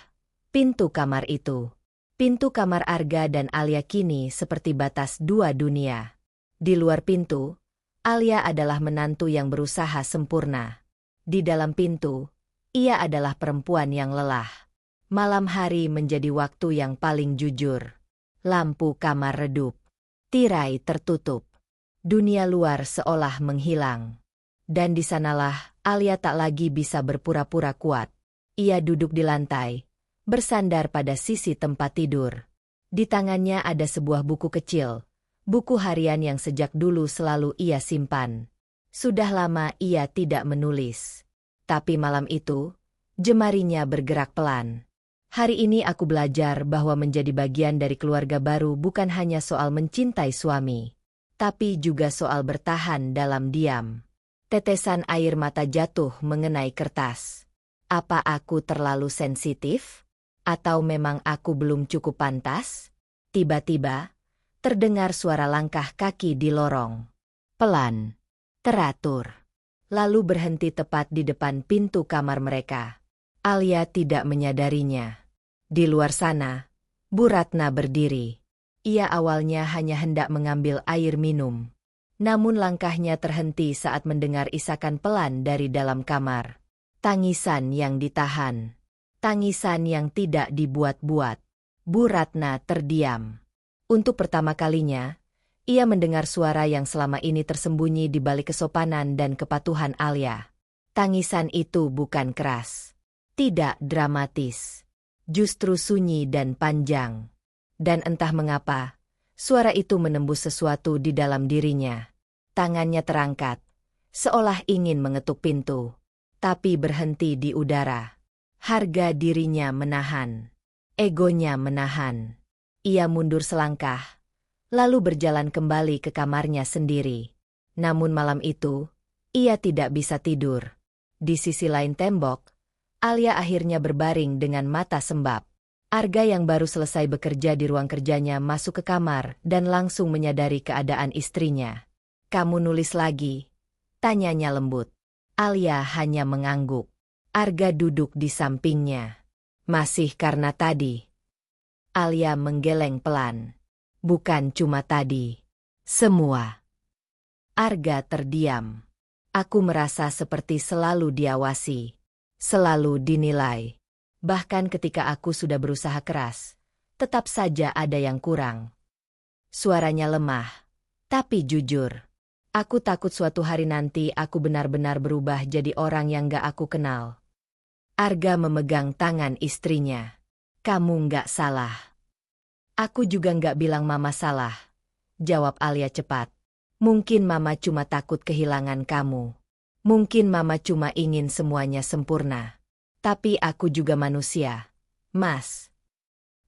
Pintu kamar itu. Pintu kamar Arga dan Alia kini seperti batas dua dunia. Di luar pintu, Alia adalah menantu yang berusaha sempurna. Di dalam pintu, ia adalah perempuan yang lelah. Malam hari menjadi waktu yang paling jujur. Lampu kamar redup. Tirai tertutup. Dunia luar seolah menghilang. Dan di sanalah Alia tak lagi bisa berpura-pura kuat. Ia duduk di lantai, bersandar pada sisi tempat tidur. Di tangannya ada sebuah buku kecil. Buku harian yang sejak dulu selalu ia simpan. Sudah lama ia tidak menulis. Tapi malam itu, jemarinya bergerak pelan. Hari ini aku belajar bahwa menjadi bagian dari keluarga baru bukan hanya soal mencintai suami, tapi juga soal bertahan dalam diam. Tetesan air mata jatuh mengenai kertas. Apa aku terlalu sensitif? Atau memang aku belum cukup pantas? Tiba-tiba, terdengar suara langkah kaki di lorong. Pelan, teratur. Lalu berhenti tepat di depan pintu kamar mereka. Alia tidak menyadarinya. Di luar sana, Bu Ratna berdiri. Ia awalnya hanya hendak mengambil air minum. Namun langkahnya terhenti saat mendengar isakan pelan dari dalam kamar. Tangisan yang ditahan. Tangisan yang tidak dibuat-buat. Bu Ratna terdiam. Untuk pertama kalinya, ia mendengar suara yang selama ini tersembunyi di balik kesopanan dan kepatuhan Alia. Tangisan itu bukan keras. Tidak dramatis. Justru sunyi dan panjang. Dan entah mengapa, suara itu menembus sesuatu di dalam dirinya. Tangannya terangkat, seolah ingin mengetuk pintu. Tapi berhenti di udara. Harga dirinya menahan. Egonya menahan. Ia mundur selangkah, lalu berjalan kembali ke kamarnya sendiri. Namun malam itu, ia tidak bisa tidur. Di sisi lain tembok, Alia akhirnya berbaring dengan mata sembab. Arga yang baru selesai bekerja di ruang kerjanya masuk ke kamar dan langsung menyadari keadaan istrinya. "Kamu nulis lagi?" tanyanya lembut. Alia hanya mengangguk. Arga duduk di sampingnya. "Masih karena tadi." Alia menggeleng pelan. "Bukan cuma tadi. Semua." Arga terdiam. "Aku merasa seperti selalu diawasi. Selalu dinilai. Bahkan ketika aku sudah berusaha keras, tetap saja ada yang kurang." Suaranya lemah, tapi jujur. "Aku takut suatu hari nanti aku benar-benar berubah jadi orang yang gak aku kenal." Arga memegang tangan istrinya. "Kamu gak salah." "Aku juga gak bilang Mama salah," jawab Alia cepat. "Mungkin Mama cuma takut kehilangan kamu. Mungkin Mama cuma ingin semuanya sempurna. Tapi aku juga manusia, Mas."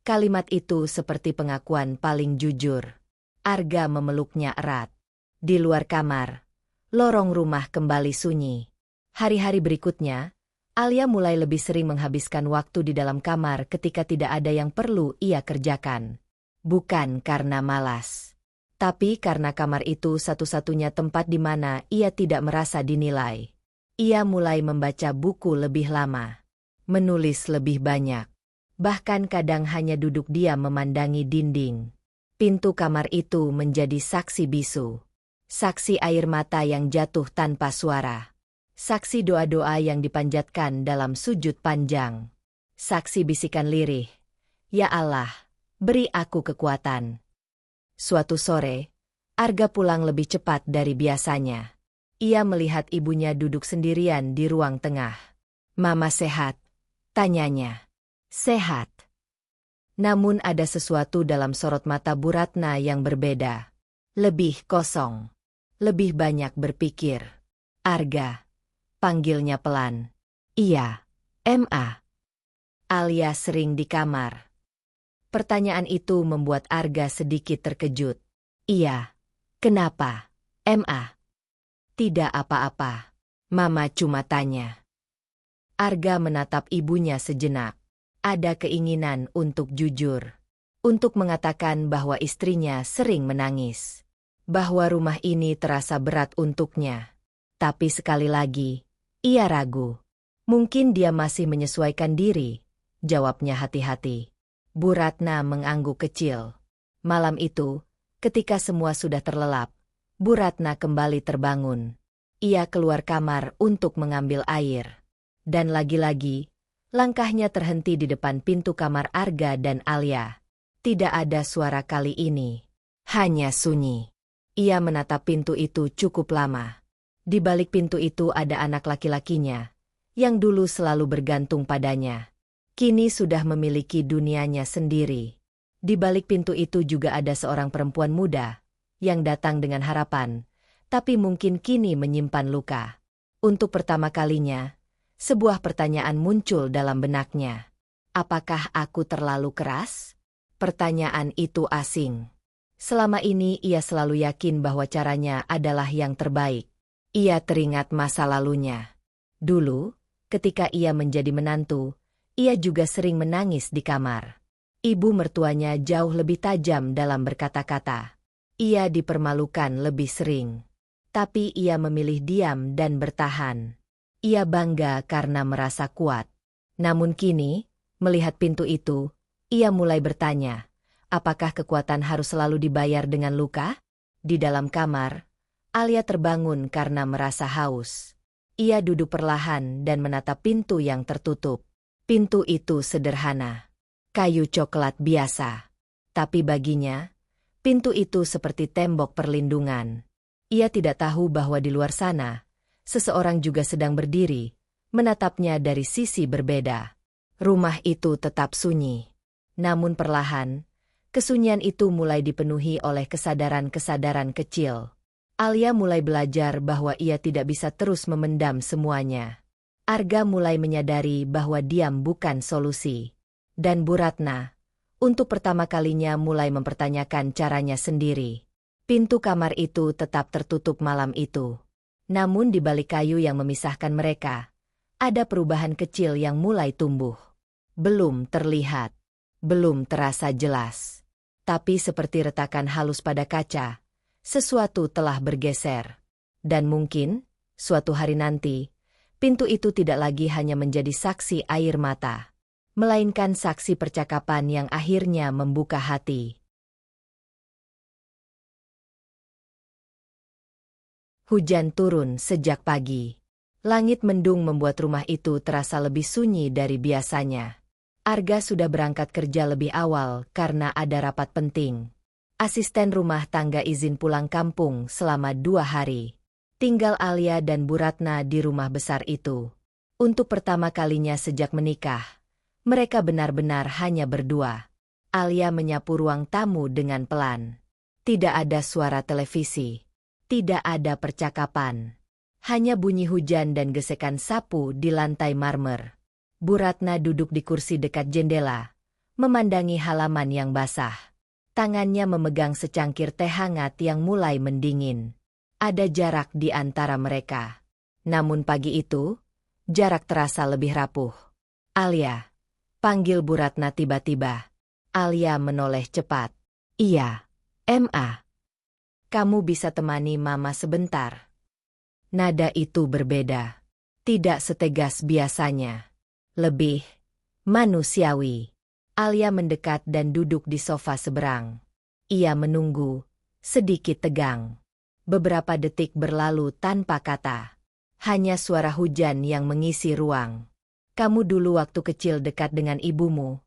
Kalimat itu seperti pengakuan paling jujur. Arga memeluknya erat. Di luar kamar, lorong rumah kembali sunyi. Hari-hari berikutnya, Alia mulai lebih sering menghabiskan waktu di dalam kamar ketika tidak ada yang perlu ia kerjakan. Bukan karena malas, tapi karena kamar itu satu-satunya tempat di mana ia tidak merasa dinilai. Ia mulai membaca buku lebih lama, menulis lebih banyak, bahkan kadang hanya duduk diam memandangi dinding. Pintu kamar itu menjadi saksi bisu. Saksi air mata yang jatuh tanpa suara. Saksi doa-doa yang dipanjatkan dalam sujud panjang. Saksi bisikan lirih, "Ya Allah, beri aku kekuatan." Suatu sore, Arga pulang lebih cepat dari biasanya. Ia melihat ibunya duduk sendirian di ruang tengah. "Mama sehat?" tanyanya. "Sehat." Namun ada sesuatu dalam sorot mata Bu Ratna yang berbeda. Lebih kosong. Lebih banyak berpikir. "Arga," panggilnya pelan. "Iya, Ma." Alia sering di kamar. Pertanyaan itu membuat Arga sedikit terkejut. "Iya. Kenapa, Ma?" "Tidak apa-apa. Mama cuma tanya." Arga menatap ibunya sejenak. Ada keinginan untuk jujur. Untuk mengatakan bahwa istrinya sering menangis. Bahwa rumah ini terasa berat untuknya. Tapi sekali lagi, ia ragu. "Mungkin dia masih menyesuaikan diri," jawabnya hati-hati. Bu Ratna mengangguk kecil. Malam itu, ketika semua sudah terlelap, Bu Ratna kembali terbangun. Ia keluar kamar untuk mengambil air. Dan lagi-lagi, langkahnya terhenti di depan pintu kamar Arga dan Alia. Tidak ada suara kali ini. Hanya sunyi. Ia menatap pintu itu cukup lama. Di balik pintu itu ada anak laki-lakinya, yang dulu selalu bergantung padanya. Kini sudah memiliki dunianya sendiri. Di balik pintu itu juga ada seorang perempuan muda, yang datang dengan harapan, tapi mungkin kini menyimpan luka. Untuk pertama kalinya, sebuah pertanyaan muncul dalam benaknya. Apakah aku terlalu keras? Pertanyaan itu asing. Selama ini ia selalu yakin bahwa caranya adalah yang terbaik. Ia teringat masa lalunya. Dulu, ketika ia menjadi menantu, ia juga sering menangis di kamar. Ibu mertuanya jauh lebih tajam dalam berkata-kata. Ia dipermalukan lebih sering. Tapi ia memilih diam dan bertahan. Ia bangga karena merasa kuat. Namun kini, melihat pintu itu, ia mulai bertanya, apakah kekuatan harus selalu dibayar dengan luka? Di dalam kamar, Alia terbangun karena merasa haus. Ia duduk perlahan dan menatap pintu yang tertutup. Pintu itu sederhana, kayu coklat biasa. Tapi baginya, pintu itu seperti tembok perlindungan. Ia tidak tahu bahwa di luar sana, seseorang juga sedang berdiri, menatapnya dari sisi berbeda. Rumah itu tetap sunyi. Namun perlahan, kesunyian itu mulai dipenuhi oleh kesadaran-kesadaran kecil. Alia mulai belajar bahwa ia tidak bisa terus memendam semuanya. Arga mulai menyadari bahwa diam bukan solusi. Dan Bu Ratna, untuk pertama kalinya mulai mempertanyakan caranya sendiri. Pintu kamar itu tetap tertutup malam itu. Namun di balik kayu yang memisahkan mereka, ada perubahan kecil yang mulai tumbuh. Belum terlihat, belum terasa jelas. Tapi seperti retakan halus pada kaca, sesuatu telah bergeser. Dan mungkin, suatu hari nanti, pintu itu tidak lagi hanya menjadi saksi air mata, melainkan saksi percakapan yang akhirnya membuka hati. Hujan turun sejak pagi. Langit mendung membuat rumah itu terasa lebih sunyi dari biasanya. Arga sudah berangkat kerja lebih awal karena ada rapat penting. Asisten rumah tangga izin pulang kampung selama 2 hari. Tinggal Alia dan Bu Ratna di rumah besar itu. Untuk pertama kalinya sejak menikah, mereka benar-benar hanya berdua. Alia menyapu ruang tamu dengan pelan. Tidak ada suara televisi. Tidak ada percakapan. Hanya bunyi hujan dan gesekan sapu di lantai marmer. Bu Ratna duduk di kursi dekat jendela, memandangi halaman yang basah. Tangannya memegang secangkir teh hangat yang mulai mendingin. Ada jarak di antara mereka. Namun pagi itu, jarak terasa lebih rapuh. Alia, panggil Bu Ratna tiba-tiba. Alia menoleh cepat. Iya, Ma. Kamu bisa temani Mama sebentar. Nada itu berbeda. Tidak setegas biasanya. Lebih manusiawi. Alia mendekat dan duduk di sofa seberang. Ia menunggu, sedikit tegang. Beberapa detik berlalu tanpa kata. Hanya suara hujan yang mengisi ruang. Kamu dulu waktu kecil dekat dengan ibumu?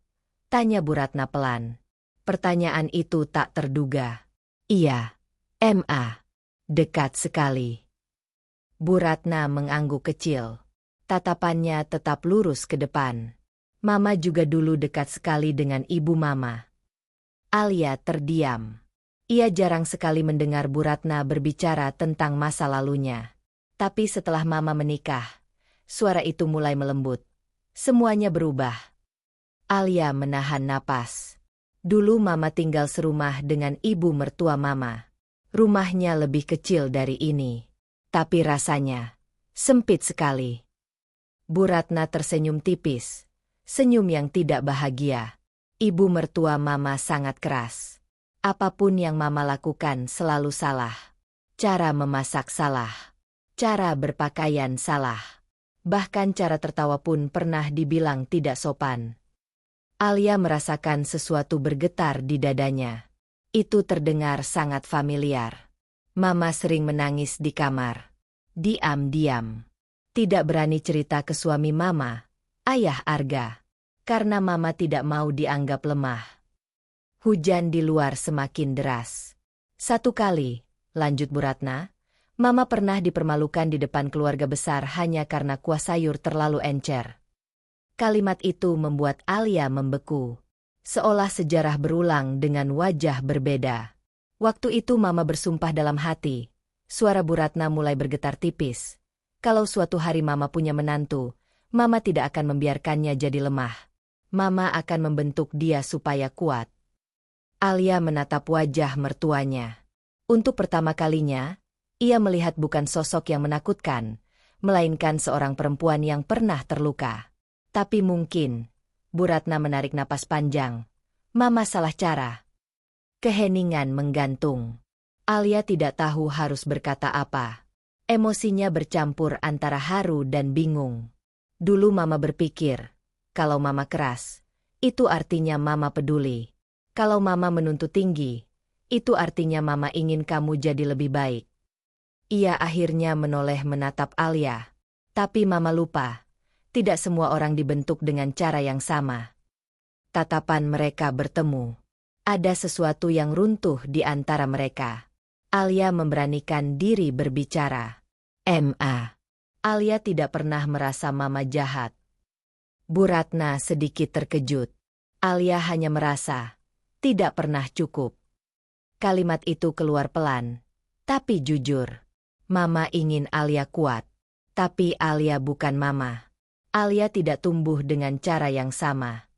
Tanya Bu Ratna pelan. Pertanyaan itu tak terduga. Iya, Ma. Dekat sekali. Bu Ratna mengangguk kecil. Tatapannya tetap lurus ke depan. Mama juga dulu dekat sekali dengan ibu Mama. Alia terdiam. Ia jarang sekali mendengar Bu Ratna berbicara tentang masa lalunya. Tapi setelah Mama menikah, suara itu mulai melembut. Semuanya berubah. Alia menahan napas. Dulu Mama tinggal serumah dengan ibu mertua Mama. Rumahnya lebih kecil dari ini. Tapi rasanya sempit sekali. Bu Ratna tersenyum tipis. Senyum yang tidak bahagia. Ibu mertua Mama sangat keras. Apapun yang Mama lakukan selalu salah. Cara memasak salah. Cara berpakaian salah. Bahkan cara tertawa pun pernah dibilang tidak sopan. Alia merasakan sesuatu bergetar di dadanya. Itu terdengar sangat familiar. Mama sering menangis di kamar. Diam-diam. Tidak berani cerita ke suami Mama, ayah Arga. Karena Mama tidak mau dianggap lemah. Hujan di luar semakin deras. Satu kali, lanjut Bu Ratna, Mama pernah dipermalukan di depan keluarga besar hanya karena kuah sayur terlalu encer. Kalimat itu membuat Alia membeku. Seolah sejarah berulang dengan wajah berbeda. Waktu itu Mama bersumpah dalam hati. Suara Bu Ratna mulai bergetar tipis. Kalau suatu hari Mama punya menantu, Mama tidak akan membiarkannya jadi lemah. Mama akan membentuk dia supaya kuat. Alia menatap wajah mertuanya. Untuk pertama kalinya, ia melihat bukan sosok yang menakutkan, melainkan seorang perempuan yang pernah terluka. Tapi mungkin, Bu Ratna menarik napas panjang. Mama salah cara. Keheningan menggantung. Alia tidak tahu harus berkata apa. Emosinya bercampur antara haru dan bingung. Dulu Mama berpikir, kalau mama keras, itu artinya mama peduli. Kalau mama menuntut tinggi, itu artinya mama ingin kamu jadi lebih baik. Ia akhirnya menoleh menatap Alia. Tapi mama lupa, tidak semua orang dibentuk dengan cara yang sama. Tatapan mereka bertemu. Ada sesuatu yang runtuh di antara mereka. Alia memberanikan diri berbicara. Ma. Alia tidak pernah merasa mama jahat. Bu Ratna sedikit terkejut. Alia hanya merasa tidak pernah cukup. Kalimat itu keluar pelan, tapi jujur. Mama ingin Alia kuat, tapi Alia bukan mama. Alia tidak tumbuh dengan cara yang sama.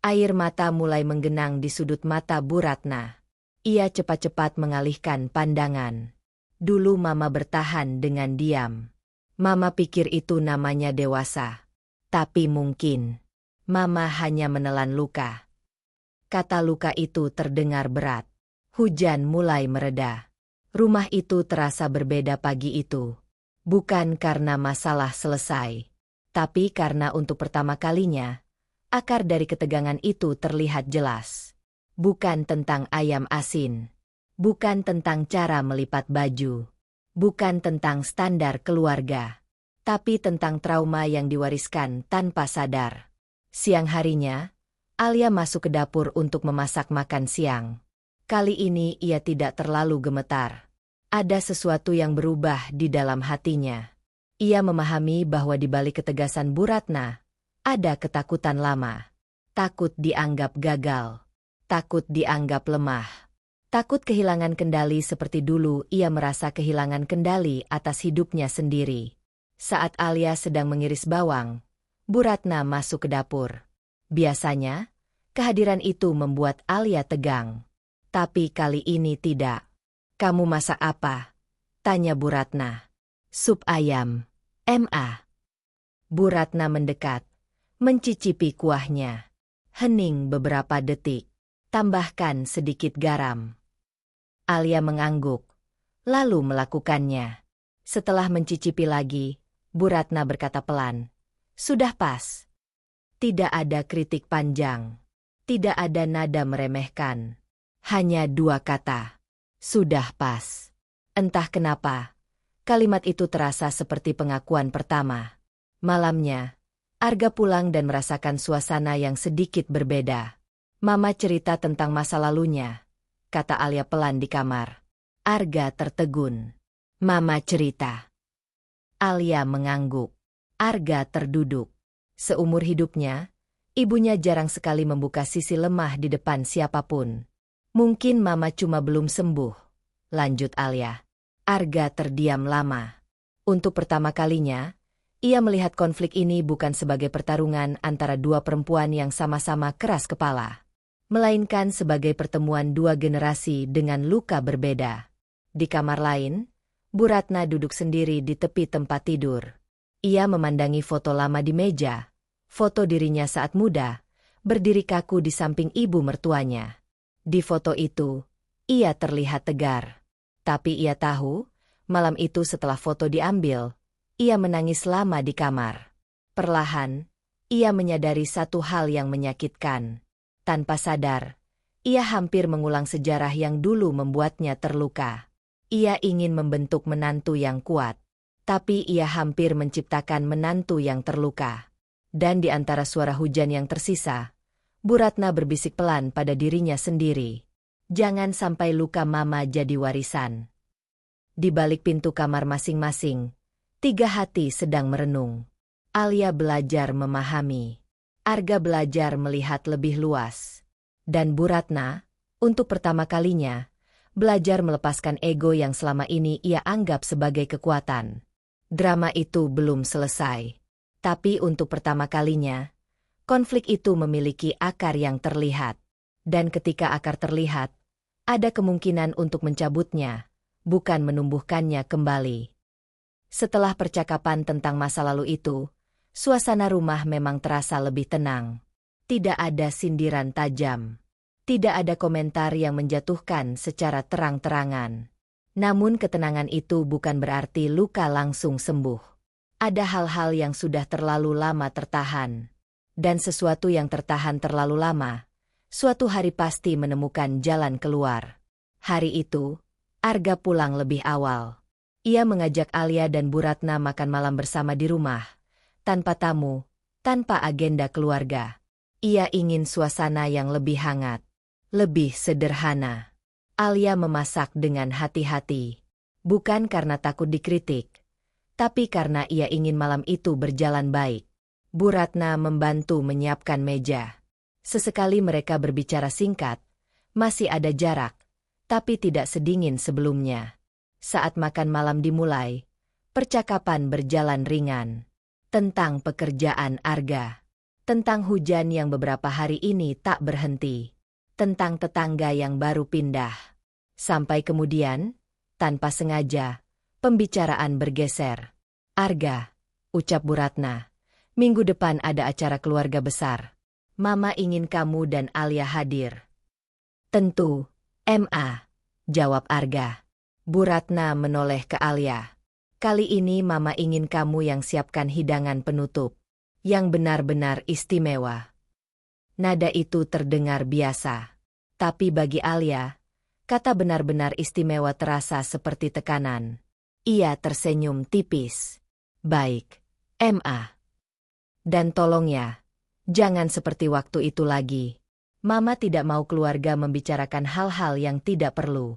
Air mata mulai menggenang di sudut mata Bu Ratna. Ia cepat-cepat mengalihkan pandangan. Dulu mama bertahan dengan diam. Mama pikir itu namanya dewasa. Tapi mungkin mama hanya menelan luka. Kata luka itu terdengar berat. Hujan mulai mereda. Rumah itu terasa berbeda pagi itu. Bukan karena masalah selesai, tapi karena untuk pertama kalinya, akar dari ketegangan itu terlihat jelas. Bukan tentang ayam asin. Bukan tentang cara melipat baju. Bukan tentang standar keluarga. Tapi tentang trauma yang diwariskan tanpa sadar. Siang harinya, Alia masuk ke dapur untuk memasak makan siang. Kali ini ia tidak terlalu gemetar. Ada sesuatu yang berubah di dalam hatinya. Ia memahami bahwa di balik ketegasan Bu Ratna, ada ketakutan lama. Takut dianggap gagal. Takut dianggap lemah. Takut kehilangan kendali seperti dulu ia merasa kehilangan kendali atas hidupnya sendiri. Saat Alia sedang mengiris bawang, Bu Ratna masuk ke dapur. Biasanya, kehadiran itu membuat Alia tegang. Tapi kali ini tidak. "Kamu masak apa?" tanya Bu Ratna. "Sup ayam, Ma." Bu Ratna mendekat, mencicipi kuahnya. Hening beberapa detik. Tambahkan sedikit garam. Alia mengangguk, lalu melakukannya. Setelah mencicipi lagi, Bu Ratna berkata pelan, "Sudah pas." Tidak ada kritik panjang. Tidak ada nada meremehkan. Hanya dua kata. Sudah pas. Entah kenapa, kalimat itu terasa seperti pengakuan pertama. Malamnya, Arga pulang dan merasakan suasana yang sedikit berbeda. "Mama cerita tentang masa lalunya," kata Alia pelan di kamar. Arga tertegun. "Mama cerita." Alia mengangguk. Arga terduduk. Seumur hidupnya, ibunya jarang sekali membuka sisi lemah di depan siapapun. "Mungkin mama cuma belum sembuh," lanjut Alia. Arga terdiam lama. Untuk pertama kalinya, ia melihat konflik ini bukan sebagai pertarungan antara dua perempuan yang sama-sama keras kepala, melainkan sebagai pertemuan dua generasi dengan luka berbeda. Di kamar lain, Bu Ratna duduk sendiri di tepi tempat tidur. Ia memandangi foto lama di meja, foto dirinya saat muda, berdiri kaku di samping ibu mertuanya. Di foto itu, ia terlihat tegar. Tapi ia tahu, malam itu setelah foto diambil, ia menangis lama di kamar. Perlahan, ia menyadari satu hal yang menyakitkan. Tanpa sadar, ia hampir mengulang sejarah yang dulu membuatnya terluka. Ia ingin membentuk menantu yang kuat, tapi ia hampir menciptakan menantu yang terluka. Dan di antara suara hujan yang tersisa, Bu Ratna berbisik pelan pada dirinya sendiri. Jangan sampai luka mama jadi warisan. Di balik pintu kamar masing-masing, tiga hati sedang merenung. Alia belajar memahami. Arga belajar melihat lebih luas. Dan Bu Ratna, untuk pertama kalinya, belajar melepaskan ego yang selama ini ia anggap sebagai kekuatan. Drama itu belum selesai. Tapi untuk pertama kalinya, konflik itu memiliki akar yang terlihat. Dan ketika akar terlihat, ada kemungkinan untuk mencabutnya, bukan menumbuhkannya kembali. Setelah percakapan tentang masa lalu itu, suasana rumah memang terasa lebih tenang. Tidak ada sindiran tajam. Tidak ada komentar yang menjatuhkan secara terang-terangan. Namun ketenangan itu bukan berarti luka langsung sembuh. Ada hal-hal yang sudah terlalu lama tertahan. Dan sesuatu yang tertahan terlalu lama, suatu hari pasti menemukan jalan keluar. Hari itu, Arga pulang lebih awal. Ia mengajak Alia dan Bu Ratna makan malam bersama di rumah, tanpa tamu, tanpa agenda keluarga. Ia ingin suasana yang lebih hangat, lebih sederhana. Alia memasak dengan hati-hati, bukan karena takut dikritik, tapi karena ia ingin malam itu berjalan baik. Bu Ratna membantu menyiapkan meja. Sesekali mereka berbicara singkat, masih ada jarak, tapi tidak sedingin sebelumnya. Saat makan malam dimulai, percakapan berjalan ringan. Tentang pekerjaan Arga. Tentang hujan yang beberapa hari ini tak berhenti. Tentang tetangga yang baru pindah. Sampai kemudian, tanpa sengaja, pembicaraan bergeser. Arga, ucap Bu Ratna, minggu depan ada acara keluarga besar. Mama ingin kamu dan Alia hadir. Tentu, Ma, jawab Arga. Bu Ratna menoleh ke Alia. Kali ini Mama ingin kamu yang siapkan hidangan penutup, yang benar-benar istimewa. Nada itu terdengar biasa. Tapi bagi Alia, kata benar-benar istimewa terasa seperti tekanan. Ia tersenyum tipis. Baik, Ma. Dan tolong ya, jangan seperti waktu itu lagi. Mama tidak mau keluarga membicarakan hal-hal yang tidak perlu.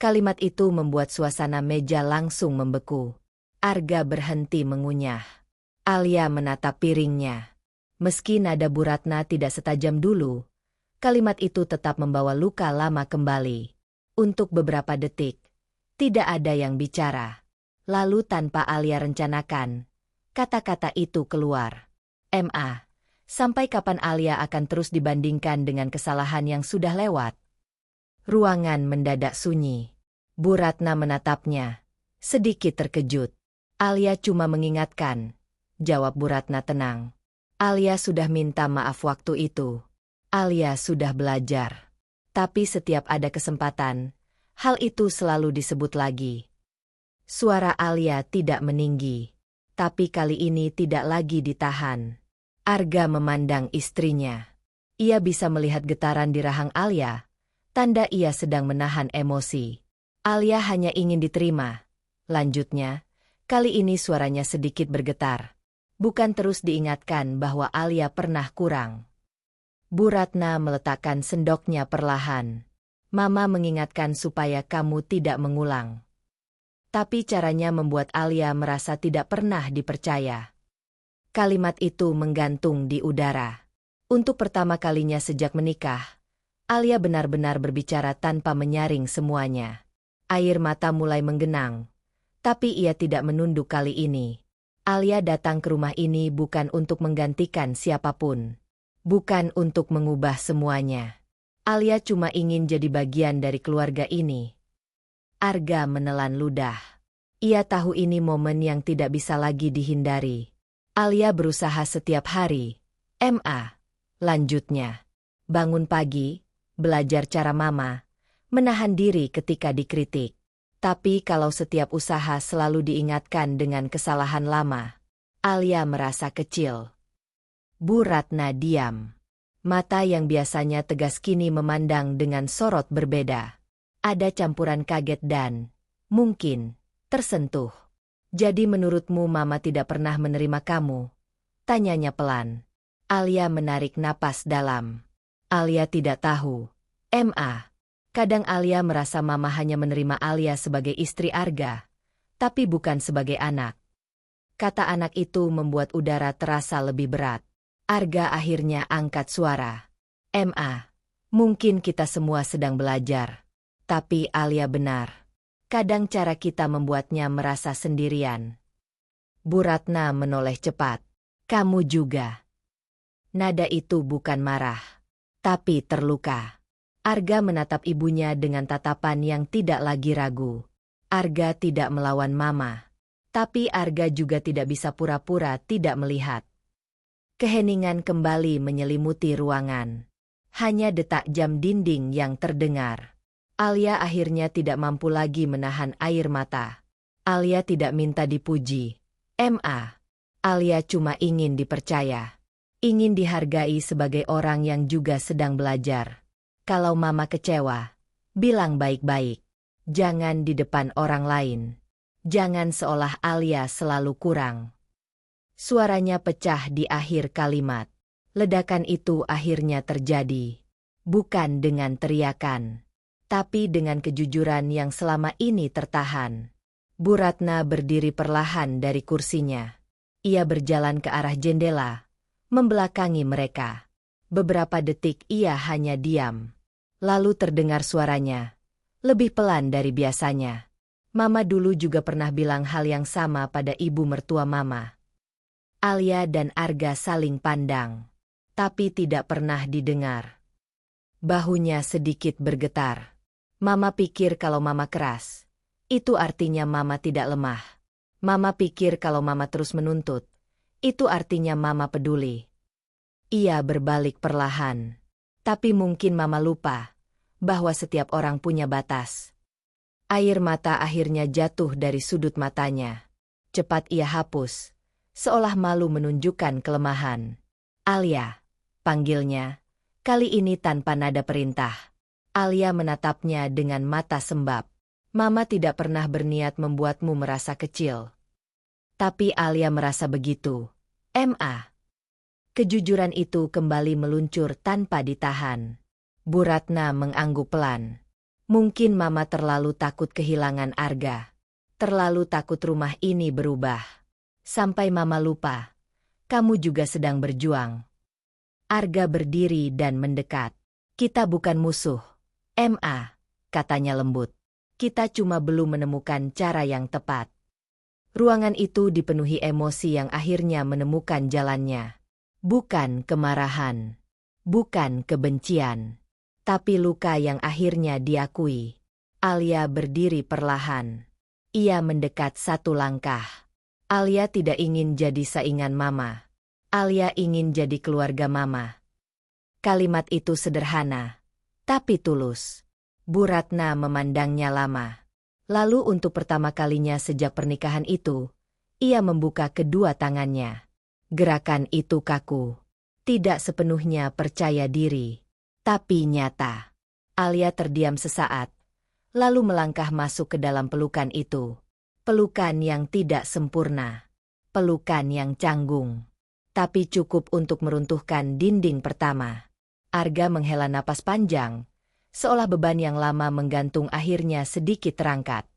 Kalimat itu membuat suasana meja langsung membeku. Arga berhenti mengunyah. Alia menatap piringnya. Meski nada Bu Ratna tidak setajam dulu, kalimat itu tetap membawa luka lama kembali. Untuk beberapa detik, tidak ada yang bicara. Lalu tanpa Alia rencanakan, kata-kata itu keluar. Ma, sampai kapan Alia akan terus dibandingkan dengan kesalahan yang sudah lewat? Ruangan mendadak sunyi. Bu Ratna menatapnya, sedikit terkejut. Alia cuma mengingatkan, jawab Bu Ratna tenang. Alia sudah minta maaf waktu itu. Alia sudah belajar. Tapi setiap ada kesempatan, hal itu selalu disebut lagi. Suara Alia tidak meninggi, tapi kali ini tidak lagi ditahan. Arga memandang istrinya. Ia bisa melihat getaran di rahang Alia, tanda ia sedang menahan emosi. Alia hanya ingin diterima. Lanjutnya, kali ini suaranya sedikit bergetar. Bukan terus diingatkan bahwa Alia pernah kurang. Bu Ratna meletakkan sendoknya perlahan. Mama mengingatkan supaya kamu tidak mengulang. Tapi caranya membuat Alia merasa tidak pernah dipercaya. Kalimat itu menggantung di udara. Untuk pertama kalinya sejak menikah, Alia benar-benar berbicara tanpa menyaring semuanya. Air mata mulai menggenang. Tapi ia tidak menunduk kali ini. Alia datang ke rumah ini bukan untuk menggantikan siapapun. Bukan untuk mengubah semuanya. Alia cuma ingin jadi bagian dari keluarga ini. Arga menelan ludah. Ia tahu ini momen yang tidak bisa lagi dihindari. Alia berusaha setiap hari. Ma. Lanjutnya. Bangun pagi, belajar cara mama, menahan diri ketika dikritik. Tapi kalau setiap usaha selalu diingatkan dengan kesalahan lama, Alia merasa kecil. Bu Ratna diam. Mata yang biasanya tegas kini memandang dengan sorot berbeda. Ada campuran kaget dan, mungkin, tersentuh. Jadi menurutmu Mama tidak pernah menerima kamu? Tanyanya pelan. Alia menarik napas dalam. Alia tidak tahu. Ma. Kadang Alia merasa Mama hanya menerima Alia sebagai istri Arga, tapi bukan sebagai anak. Kata anak itu membuat udara terasa lebih berat. Arga akhirnya angkat suara. Ma. Mungkin kita semua sedang belajar. Tapi Alia benar. Kadang cara kita membuatnya merasa sendirian. Bu Ratna menoleh cepat. Kamu juga. Nada itu bukan marah, tapi terluka. Arga menatap ibunya dengan tatapan yang tidak lagi ragu. Arga tidak melawan Mama. Tapi Arga juga tidak bisa pura-pura tidak melihat. Keheningan kembali menyelimuti ruangan. Hanya detak jam dinding yang terdengar. Alia akhirnya tidak mampu lagi menahan air mata. Alia tidak minta dipuji. Ma. Alia cuma ingin dipercaya. Ingin dihargai sebagai orang yang juga sedang belajar. Kalau Mama kecewa, bilang baik-baik. Jangan di depan orang lain. Jangan seolah Alia selalu kurang. Suaranya pecah di akhir kalimat. Ledakan itu akhirnya terjadi. Bukan dengan teriakan, tapi dengan kejujuran yang selama ini tertahan. Bu Ratna berdiri perlahan dari kursinya. Ia berjalan ke arah jendela, membelakangi mereka. Beberapa detik ia hanya diam. Lalu terdengar suaranya, lebih pelan dari biasanya. Mama dulu juga pernah bilang hal yang sama pada ibu mertua Mama. Alia dan Arga saling pandang, tapi tidak pernah didengar. Bahunya sedikit bergetar. Mama pikir kalau Mama keras, itu artinya Mama tidak lemah. Mama pikir kalau Mama terus menuntut, itu artinya Mama peduli. Ia berbalik perlahan. Tapi mungkin Mama lupa bahwa setiap orang punya batas. Air mata akhirnya jatuh dari sudut matanya. Cepat ia hapus, seolah malu menunjukkan kelemahan. Alia, panggilnya, kali ini tanpa nada perintah. Alia menatapnya dengan mata sembab. Mama tidak pernah berniat membuatmu merasa kecil. Tapi Alia merasa begitu. Ma. Kejujuran itu kembali meluncur tanpa ditahan. Bu Ratna mengangguk pelan. Mungkin Mama terlalu takut kehilangan Arga. Terlalu takut rumah ini berubah. Sampai Mama lupa. Kamu juga sedang berjuang. Arga berdiri dan mendekat. Kita bukan musuh. Ma. Katanya lembut. Kita cuma belum menemukan cara yang tepat. Ruangan itu dipenuhi emosi yang akhirnya menemukan jalannya. Bukan kemarahan. Bukan kebencian. Tapi luka yang akhirnya diakui. Alia berdiri perlahan. Ia mendekat satu langkah. Alia tidak ingin jadi saingan Mama. Alia ingin jadi keluarga Mama. Kalimat itu sederhana, tapi tulus. Bu Ratna memandangnya lama. Lalu untuk pertama kalinya sejak pernikahan itu, ia membuka kedua tangannya. Gerakan itu kaku. Tidak sepenuhnya percaya diri. Tapi nyata. Alia terdiam sesaat. Lalu melangkah masuk ke dalam pelukan itu. Pelukan yang tidak sempurna. Pelukan yang canggung. Tapi cukup untuk meruntuhkan dinding pertama. Arga menghela napas panjang. Seolah beban yang lama menggantung akhirnya sedikit terangkat.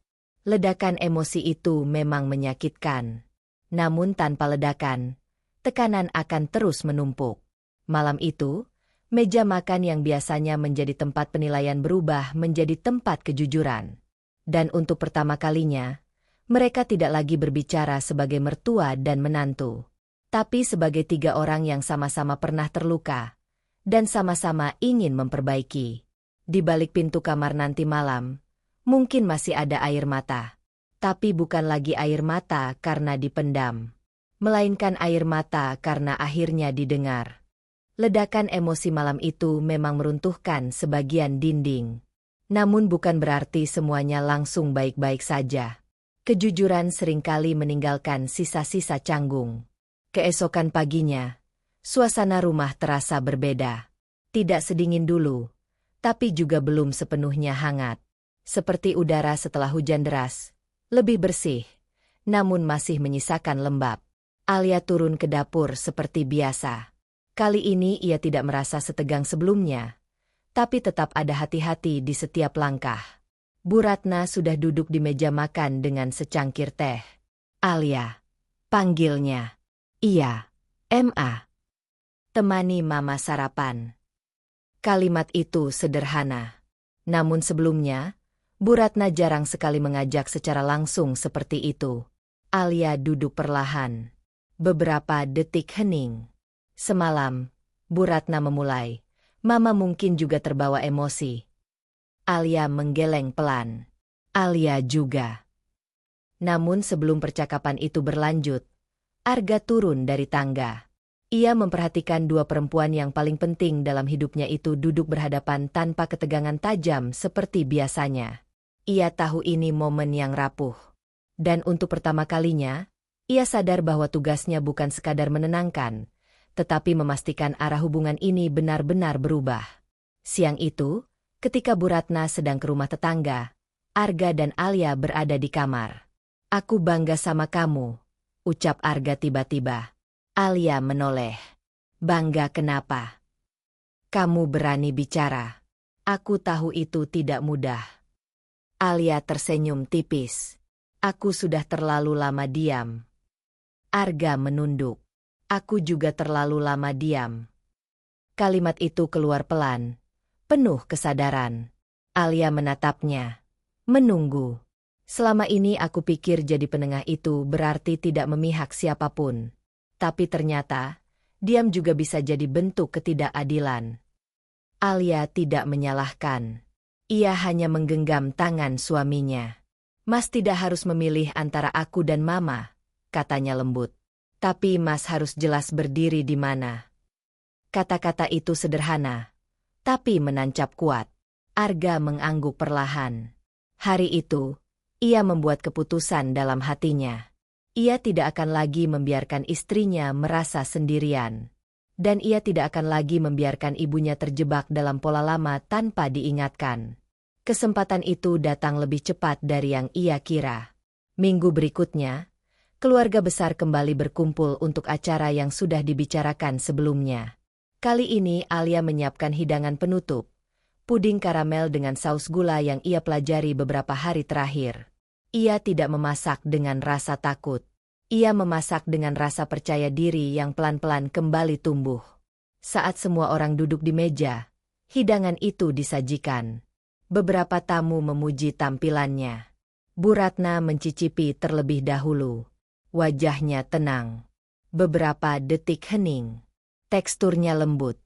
Ledakan emosi itu memang menyakitkan. Namun tanpa ledakan, tekanan akan terus menumpuk. Malam itu, meja makan yang biasanya menjadi tempat penilaian berubah menjadi tempat kejujuran. Dan untuk pertama kalinya, mereka tidak lagi berbicara sebagai mertua dan menantu, tapi sebagai tiga orang yang sama-sama pernah terluka, dan sama-sama ingin memperbaiki. Di balik pintu kamar nanti malam, mungkin masih ada air mata. Tapi bukan lagi air mata karena dipendam. Melainkan air mata karena akhirnya didengar. Ledakan emosi malam itu memang meruntuhkan sebagian dinding. Namun bukan berarti semuanya langsung baik-baik saja. Kejujuran seringkali meninggalkan sisa-sisa canggung. Keesokan paginya, suasana rumah terasa berbeda. Tidak sedingin dulu, tapi juga belum sepenuhnya hangat. Seperti udara setelah hujan deras, lebih bersih, namun masih menyisakan lembab. Alia turun ke dapur seperti biasa. Kali ini ia tidak merasa setegang sebelumnya, tapi tetap ada hati-hati di setiap langkah. Bu Ratna sudah duduk di meja makan dengan secangkir teh. Alia, panggilnya. Iya, Ma. Temani Mama sarapan. Kalimat itu sederhana. Namun sebelumnya, Bu Ratna jarang sekali mengajak secara langsung seperti itu. Alia duduk perlahan. Beberapa detik hening. Semalam, Bu Ratna memulai. Mama mungkin juga terbawa emosi. Alia menggeleng pelan. Alia juga. Namun sebelum percakapan itu berlanjut, Arga turun dari tangga. Ia memperhatikan dua perempuan yang paling penting dalam hidupnya itu duduk berhadapan tanpa ketegangan tajam seperti biasanya. Ia tahu ini momen yang rapuh. Dan untuk pertama kalinya, ia sadar bahwa tugasnya bukan sekadar menenangkan, tetapi memastikan arah hubungan ini benar-benar berubah. Siang itu, ketika Bu Ratna sedang ke rumah tetangga, Arga dan Alia berada di kamar. "Aku bangga sama kamu," ucap Arga tiba-tiba. Alia menoleh. "Bangga kenapa? Kamu berani bicara. Aku tahu itu tidak mudah." Alia tersenyum tipis. "Aku sudah terlalu lama diam." Arga menunduk. "Aku juga terlalu lama diam." Kalimat itu keluar pelan, penuh kesadaran. Alia menatapnya. "Menunggu. Selama ini aku pikir jadi penengah itu berarti tidak memihak siapapun. Tapi ternyata, diam juga bisa jadi bentuk ketidakadilan." Alia tidak menyalahkan. Ia hanya menggenggam tangan suaminya. "Mas tidak harus memilih antara aku dan Mama," katanya lembut. "Tapi Mas harus jelas berdiri di mana." Kata-kata itu sederhana, tapi menancap kuat. Arga mengangguk perlahan. Hari itu, ia membuat keputusan dalam hatinya. Ia tidak akan lagi membiarkan istrinya merasa sendirian. Dan ia tidak akan lagi membiarkan ibunya terjebak dalam pola lama tanpa diingatkan. Kesempatan itu datang lebih cepat dari yang ia kira. Minggu berikutnya, keluarga besar kembali berkumpul untuk acara yang sudah dibicarakan sebelumnya. Kali ini Alia menyiapkan hidangan penutup, puding karamel dengan saus gula yang ia pelajari beberapa hari terakhir. Ia tidak memasak dengan rasa takut. Ia memasak dengan rasa percaya diri yang pelan-pelan kembali tumbuh. Saat semua orang duduk di meja, hidangan itu disajikan. Beberapa tamu memuji tampilannya. Bu Ratna mencicipi terlebih dahulu. Wajahnya tenang. Beberapa detik hening. Teksturnya lembut.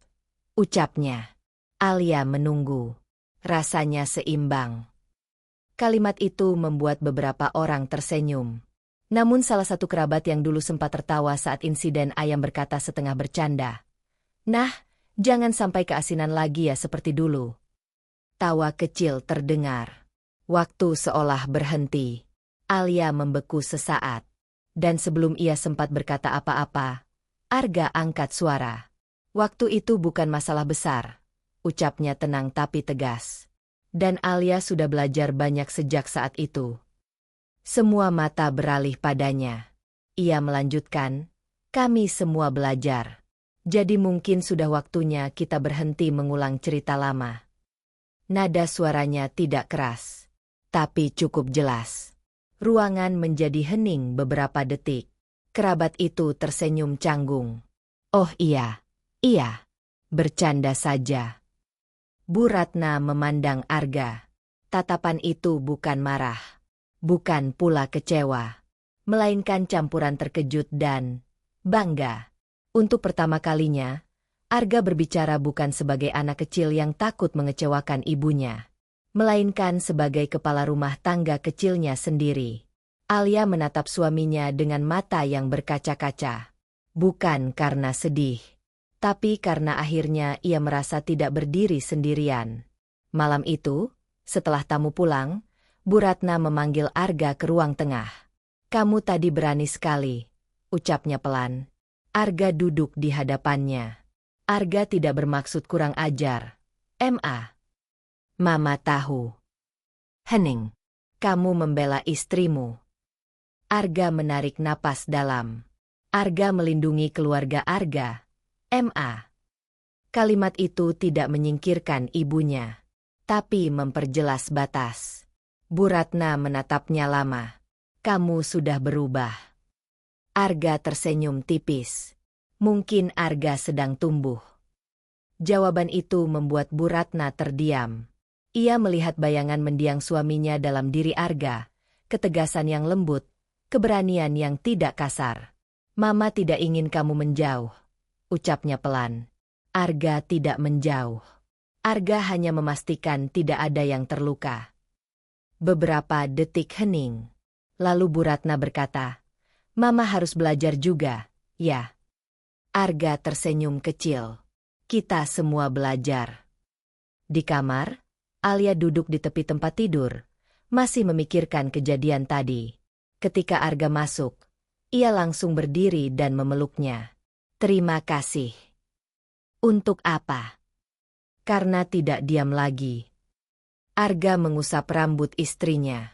Ucapnya. Alia menunggu. Rasanya seimbang. Kalimat itu membuat beberapa orang tersenyum. Namun salah satu kerabat yang dulu sempat tertawa saat insiden ayam berkata setengah bercanda. "Nah, jangan sampai keasinan lagi ya seperti dulu." Tawa kecil terdengar. Waktu seolah berhenti. Alia membeku sesaat. Dan sebelum ia sempat berkata apa-apa, Arga angkat suara. "Waktu itu bukan masalah besar," ucapnya tenang tapi tegas. "Dan Alia sudah belajar banyak sejak saat itu." Semua mata beralih padanya. Ia melanjutkan, "Kami semua belajar. Jadi mungkin sudah waktunya kita berhenti mengulang cerita lama." Nada suaranya tidak keras, tapi cukup jelas. Ruangan menjadi hening beberapa detik. Kerabat itu tersenyum canggung. "Oh iya, iya. Bercanda saja." Bu Ratna memandang Arga. Tatapan itu bukan marah. Bukan pula kecewa. Melainkan campuran terkejut dan bangga. Untuk pertama kalinya, Arga berbicara bukan sebagai anak kecil yang takut mengecewakan ibunya, melainkan sebagai kepala rumah tangga kecilnya sendiri. Alia menatap suaminya dengan mata yang berkaca-kaca. Bukan karena sedih, tapi karena akhirnya ia merasa tidak berdiri sendirian. Malam itu, setelah tamu pulang, Bu Ratna memanggil Arga ke ruang tengah. "Kamu tadi berani sekali," ucapnya pelan. Arga duduk di hadapannya. Arga tidak bermaksud kurang ajar. Mama tahu." Hening. "Kamu membela istrimu." Arga menarik napas dalam. Arga melindungi keluarga Arga. Kalimat itu tidak menyingkirkan ibunya, tapi memperjelas batas. Bu Ratna menatapnya lama. "Kamu sudah berubah." Arga tersenyum tipis. Mungkin Arga sedang tumbuh. Jawaban itu membuat Bu Ratna terdiam. Ia melihat bayangan mendiang suaminya dalam diri Arga, ketegasan yang lembut, keberanian yang tidak kasar. "Mama tidak ingin kamu menjauh," ucapnya pelan. Arga tidak menjauh. Arga hanya memastikan tidak ada yang terluka. Beberapa detik hening. Lalu Bu Ratna berkata, "Mama harus belajar juga, ya?" Arga tersenyum kecil. "Kita semua belajar." Di kamar, Alia duduk di tepi tempat tidur, masih memikirkan kejadian tadi. Ketika Arga masuk, ia langsung berdiri dan memeluknya. Terima kasih. Untuk apa? Karena tidak diam lagi. Arga mengusap rambut istrinya.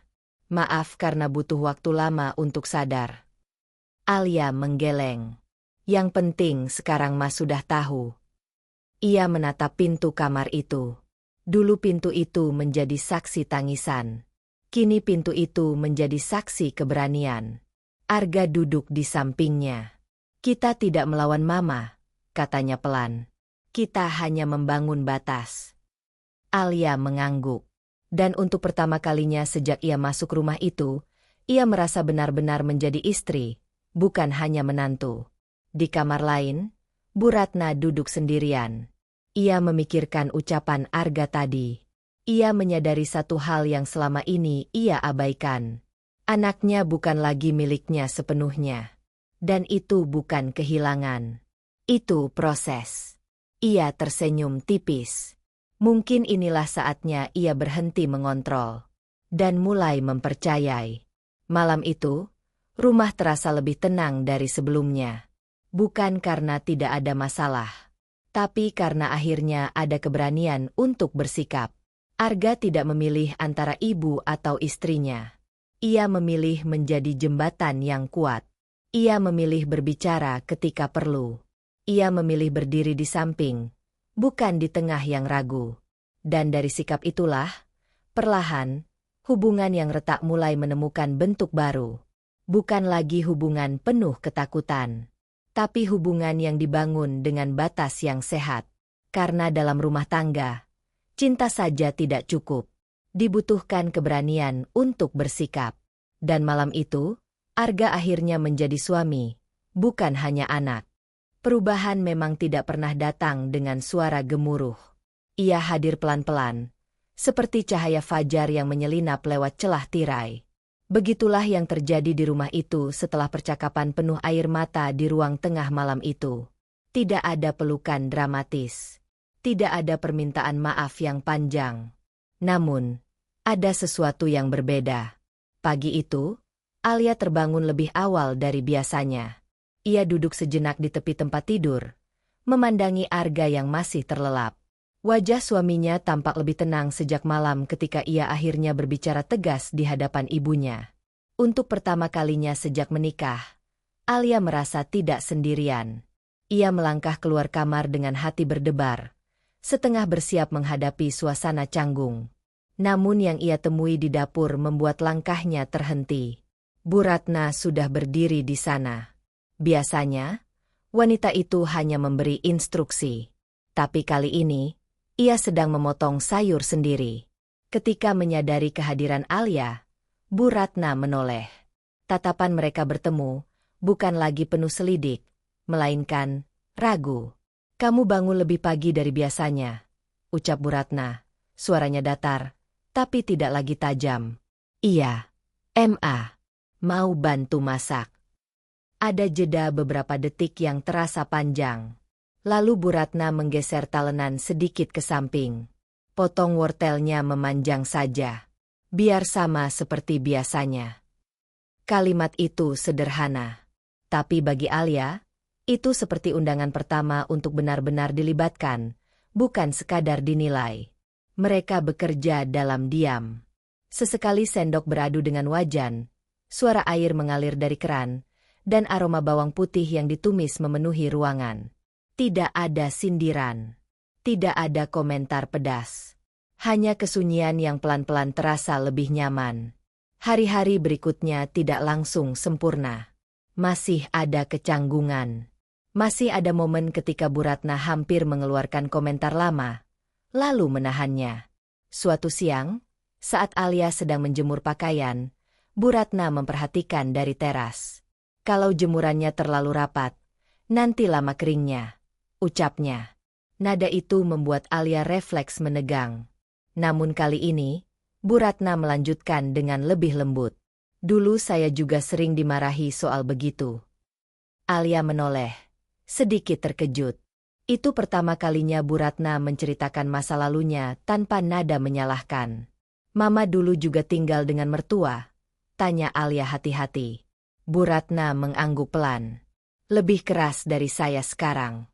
Maaf karena butuh waktu lama untuk sadar. Alia menggeleng. Yang penting sekarang Mas sudah tahu. Ia menatap pintu kamar itu. Dulu pintu itu menjadi saksi tangisan. Kini pintu itu menjadi saksi keberanian. Arga duduk di sampingnya. Kita tidak melawan Mama, katanya pelan. Kita hanya membangun batas. Alia mengangguk. Dan untuk pertama kalinya sejak ia masuk rumah itu, ia merasa benar-benar menjadi istri, bukan hanya menantu. Di kamar lain, Bu Ratna duduk sendirian. Ia memikirkan ucapan Arga tadi. Ia menyadari satu hal yang selama ini ia abaikan. Anaknya bukan lagi miliknya sepenuhnya. Dan itu bukan kehilangan. Itu proses. Ia tersenyum tipis. Mungkin inilah saatnya ia berhenti mengontrol. Dan mulai mempercayai. Malam itu, rumah terasa lebih tenang dari sebelumnya. Bukan karena tidak ada masalah. Tapi karena akhirnya ada keberanian untuk bersikap. Arga tidak memilih antara ibu atau istrinya. Ia memilih menjadi jembatan yang kuat. Ia memilih berbicara ketika perlu. Ia memilih berdiri di samping, bukan di tengah yang ragu. Dan dari sikap itulah, perlahan, hubungan yang retak mulai menemukan bentuk baru. Bukan lagi hubungan penuh ketakutan. Tapi hubungan yang dibangun dengan batas yang sehat. Karena dalam rumah tangga, cinta saja tidak cukup. Dibutuhkan keberanian untuk bersikap. Dan malam itu, Arga akhirnya menjadi suami, bukan hanya anak. Perubahan memang tidak pernah datang dengan suara gemuruh. Ia hadir pelan-pelan, seperti cahaya fajar yang menyelinap lewat celah tirai. Begitulah yang terjadi di rumah itu setelah percakapan penuh air mata di ruang tengah malam itu. Tidak ada pelukan dramatis. Tidak ada permintaan maaf yang panjang. Namun, ada sesuatu yang berbeda. Pagi itu, Alia terbangun lebih awal dari biasanya. Ia duduk sejenak di tepi tempat tidur, memandangi Arga yang masih terlelap. Wajah suaminya tampak lebih tenang sejak malam ketika ia akhirnya berbicara tegas di hadapan ibunya. Untuk pertama kalinya sejak menikah, Alia merasa tidak sendirian. Ia melangkah keluar kamar dengan hati berdebar, setengah bersiap menghadapi suasana canggung. Namun yang ia temui di dapur membuat langkahnya terhenti. Bu Ratna sudah berdiri di sana. Biasanya, wanita itu hanya memberi instruksi. Tapi kali ini, ia sedang memotong sayur sendiri. Ketika menyadari kehadiran Alia, Bu Ratna menoleh. Tatapan mereka bertemu, bukan lagi penuh selidik, melainkan ragu. Kamu bangun lebih pagi dari biasanya, ucap Bu Ratna. Suaranya datar, tapi tidak lagi tajam. Iya, Ma. Mau bantu masak. Ada jeda beberapa detik yang terasa panjang. Lalu Bu Ratna menggeser talenan sedikit ke samping. Potong wortelnya memanjang saja. Biar sama seperti biasanya. Kalimat itu sederhana. Tapi bagi Alia, itu seperti undangan pertama untuk benar-benar dilibatkan, bukan sekadar dinilai. Mereka bekerja dalam diam. Sesekali sendok beradu dengan wajan, suara air mengalir dari keran, dan aroma bawang putih yang ditumis memenuhi ruangan. Tidak ada sindiran. Tidak ada komentar pedas. Hanya kesunyian yang pelan-pelan terasa lebih nyaman. Hari-hari berikutnya tidak langsung sempurna. Masih ada kecanggungan. Masih ada momen ketika Bu Ratna hampir mengeluarkan komentar lama, lalu menahannya. Suatu siang, saat Alia sedang menjemur pakaian, Bu Ratna memperhatikan dari teras. Kalau jemurannya terlalu rapat, nanti lama keringnya, ucapnya. Nada itu membuat Alia refleks menegang. Namun kali ini, Bu Ratna melanjutkan dengan lebih lembut. Dulu saya juga sering dimarahi soal begitu. Alia menoleh, sedikit terkejut. Itu pertama kalinya Bu Ratna menceritakan masa lalunya tanpa nada menyalahkan. Mama dulu juga tinggal dengan mertua, tanya Alia hati-hati. Bu Ratna mengangguk pelan. Lebih keras dari saya sekarang.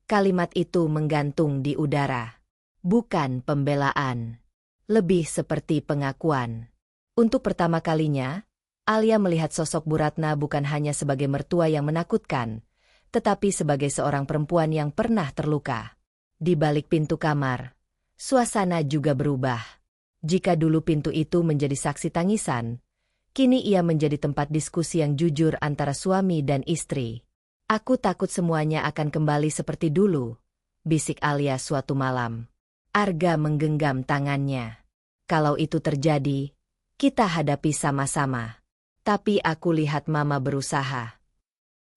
Kalimat itu menggantung di udara. Bukan pembelaan. Lebih seperti pengakuan. Untuk pertama kalinya, Alia melihat sosok Bu Ratna bukan hanya sebagai mertua yang menakutkan, tetapi sebagai seorang perempuan yang pernah terluka. Di balik pintu kamar, suasana juga berubah. Jika dulu pintu itu menjadi saksi tangisan, kini ia menjadi tempat diskusi yang jujur antara suami dan istri. Aku takut semuanya akan kembali seperti dulu, bisik Alia suatu malam. Arga menggenggam tangannya. Kalau itu terjadi, kita hadapi sama-sama. Tapi aku lihat Mama berusaha.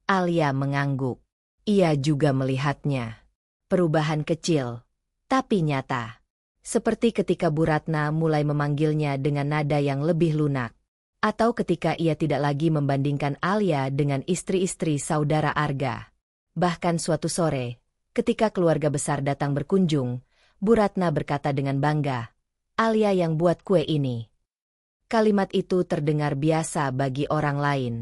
Alia mengangguk. Ia juga melihatnya. Perubahan kecil, tapi nyata. Seperti ketika Bu Ratna mulai memanggilnya dengan nada yang lebih lunak. Atau ketika ia tidak lagi membandingkan Alia dengan istri-istri saudara Arga. Bahkan suatu sore, ketika keluarga besar datang berkunjung, Bu Ratna berkata dengan bangga, "Alia yang buat kue ini." Kalimat itu terdengar biasa bagi orang lain.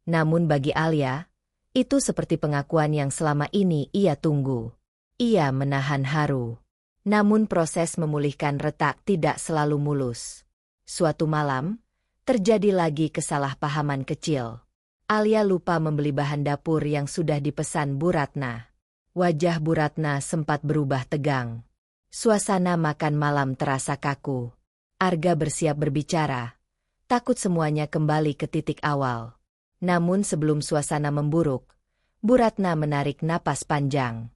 Namun bagi Alia, itu seperti pengakuan yang selama ini ia tunggu. Ia menahan haru. Namun proses memulihkan retak tidak selalu mulus. Suatu malam, terjadi lagi kesalahpahaman kecil. Alia lupa membeli bahan dapur yang sudah dipesan Bu Ratna. Wajah Bu Ratna sempat berubah tegang. Suasana makan malam terasa kaku. Arga bersiap berbicara. Takut semuanya kembali ke titik awal. Namun sebelum suasana memburuk, Bu Ratna menarik napas panjang.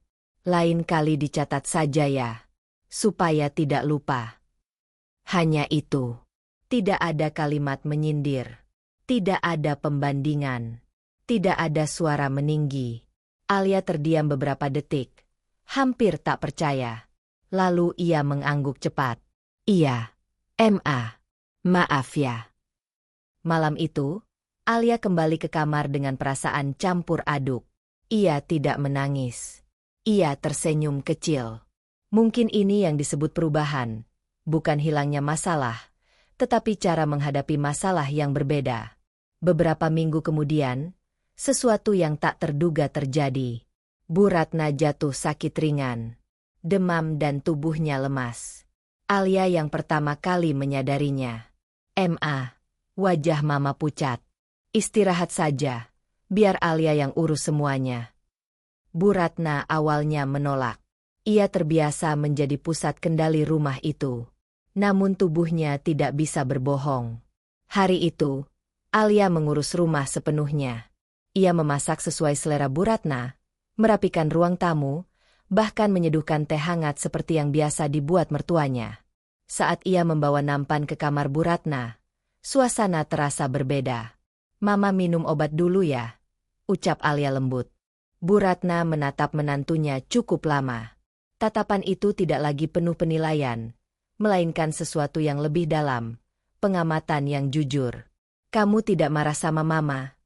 Lain kali dicatat saja ya, supaya tidak lupa. Hanya itu. Tidak ada kalimat menyindir. Tidak ada pembandingan. Tidak ada suara meninggi. Alia terdiam beberapa detik. Hampir tak percaya. Lalu ia mengangguk cepat. Iya, Ma. Maaf ya. Malam itu, Alia kembali ke kamar dengan perasaan campur aduk. Ia tidak menangis. Ia tersenyum kecil. Mungkin ini yang disebut perubahan. Bukan hilangnya masalah, tetapi cara menghadapi masalah yang berbeda. Beberapa minggu kemudian, sesuatu yang tak terduga terjadi. Bu Ratna jatuh sakit ringan. Demam dan tubuhnya lemas. Alia yang pertama kali menyadarinya. Ma, wajah Mama pucat. Istirahat saja, biar Alia yang urus semuanya. Bu Ratna awalnya menolak. Ia terbiasa menjadi pusat kendali rumah itu. Namun tubuhnya tidak bisa berbohong. Hari itu, Alia mengurus rumah sepenuhnya. Ia memasak sesuai selera Bu Ratna, merapikan ruang tamu, bahkan menyeduhkan teh hangat seperti yang biasa dibuat mertuanya. Saat ia membawa nampan ke kamar Bu Ratna, suasana terasa berbeda. "Mama minum obat dulu ya," ucap Alia lembut. Bu Ratna menatap menantunya cukup lama. Tatapan itu tidak lagi penuh penilaian, melainkan sesuatu yang lebih dalam, pengamatan yang jujur. "Kamu tidak marah sama Mama?"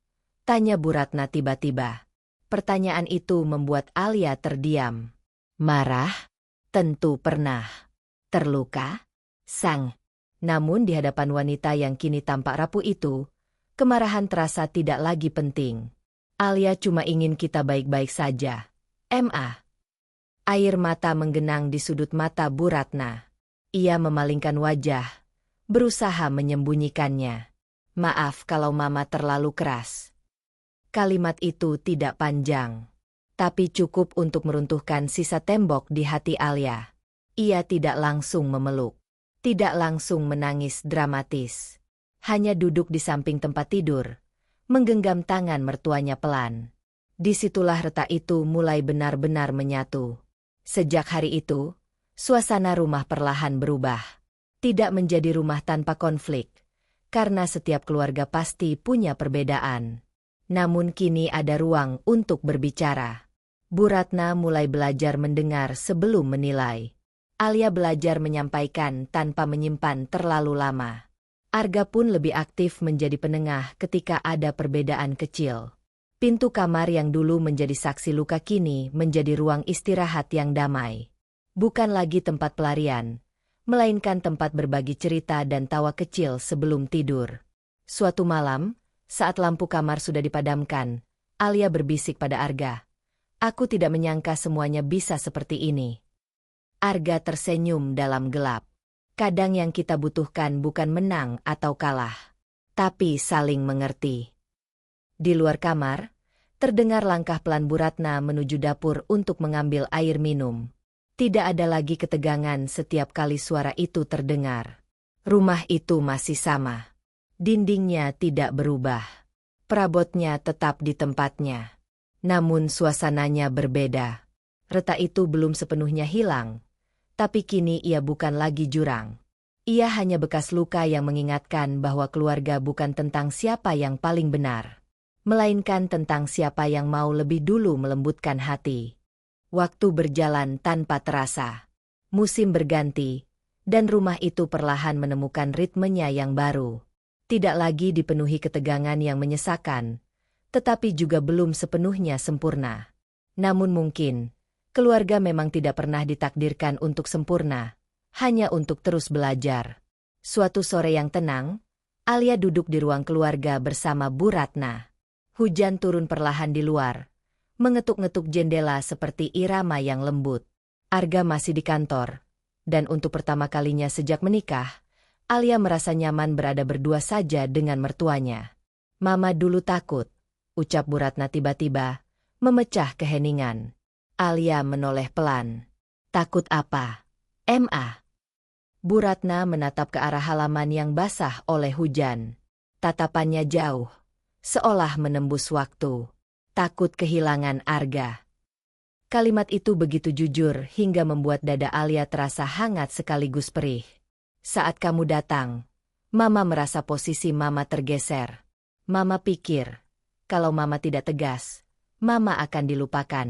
tanya Bu Ratna tiba-tiba. Pertanyaan itu membuat Alia terdiam. Marah? Tentu pernah. Terluka? Sang. Namun di hadapan wanita yang kini tampak rapuh itu, kemarahan terasa tidak lagi penting. Alia cuma ingin kita baik-baik saja. Ma. Air mata menggenang di sudut mata Bu Ratna. Ia memalingkan wajah, berusaha menyembunyikannya. "Maaf kalau Mama terlalu keras." Kalimat itu tidak panjang, tapi cukup untuk meruntuhkan sisa tembok di hati Alia. Ia tidak langsung memeluk, tidak langsung menangis dramatis. Hanya duduk di samping tempat tidur, menggenggam tangan mertuanya pelan. Disitulah retak itu mulai benar-benar menyatu. Sejak hari itu, suasana rumah perlahan berubah. Tidak menjadi rumah tanpa konflik, karena setiap keluarga pasti punya perbedaan. Namun kini ada ruang untuk berbicara. Bu Ratna mulai belajar mendengar sebelum menilai. Alia belajar menyampaikan tanpa menyimpan terlalu lama. Arga pun lebih aktif menjadi penengah ketika ada perbedaan kecil. Pintu kamar yang dulu menjadi saksi luka kini menjadi ruang istirahat yang damai. Bukan lagi tempat pelarian, melainkan tempat berbagi cerita dan tawa kecil sebelum tidur. Suatu malam, saat lampu kamar sudah dipadamkan, Alia berbisik pada Arga. Aku tidak menyangka semuanya bisa seperti ini. Arga tersenyum dalam gelap. Kadang yang kita butuhkan bukan menang atau kalah, tapi saling mengerti. Di luar kamar, terdengar langkah pelan Bu Ratna menuju dapur untuk mengambil air minum. Tidak ada lagi ketegangan setiap kali suara itu terdengar. Rumah itu masih sama. Dindingnya tidak berubah. Perabotnya tetap di tempatnya. Namun suasananya berbeda. Retak itu belum sepenuhnya hilang. Tapi kini ia bukan lagi jurang. Ia hanya bekas luka yang mengingatkan bahwa keluarga bukan tentang siapa yang paling benar, melainkan tentang siapa yang mau lebih dulu melembutkan hati. Waktu berjalan tanpa terasa. Musim berganti, dan rumah itu perlahan menemukan ritmenya yang baru. Tidak lagi dipenuhi ketegangan yang menyesakan, tetapi juga belum sepenuhnya sempurna. Namun mungkin, keluarga memang tidak pernah ditakdirkan untuk sempurna, hanya untuk terus belajar. Suatu sore yang tenang, Alia duduk di ruang keluarga bersama Bu Ratna. Hujan turun perlahan di luar, mengetuk-ngetuk jendela seperti irama yang lembut. Arga masih di kantor, dan untuk pertama kalinya sejak menikah, Alia merasa nyaman berada berdua saja dengan mertuanya. Mama dulu takut, ucap Bu Ratna tiba-tiba, memecah keheningan. Alia menoleh pelan. Takut apa? Ma. Bu Ratna menatap ke arah halaman yang basah oleh hujan. Tatapannya jauh, seolah menembus waktu. Takut kehilangan Arga. Kalimat itu begitu jujur hingga membuat dada Alia terasa hangat sekaligus perih. Saat kamu datang, Mama merasa posisi Mama tergeser. Mama pikir, kalau Mama tidak tegas, Mama akan dilupakan.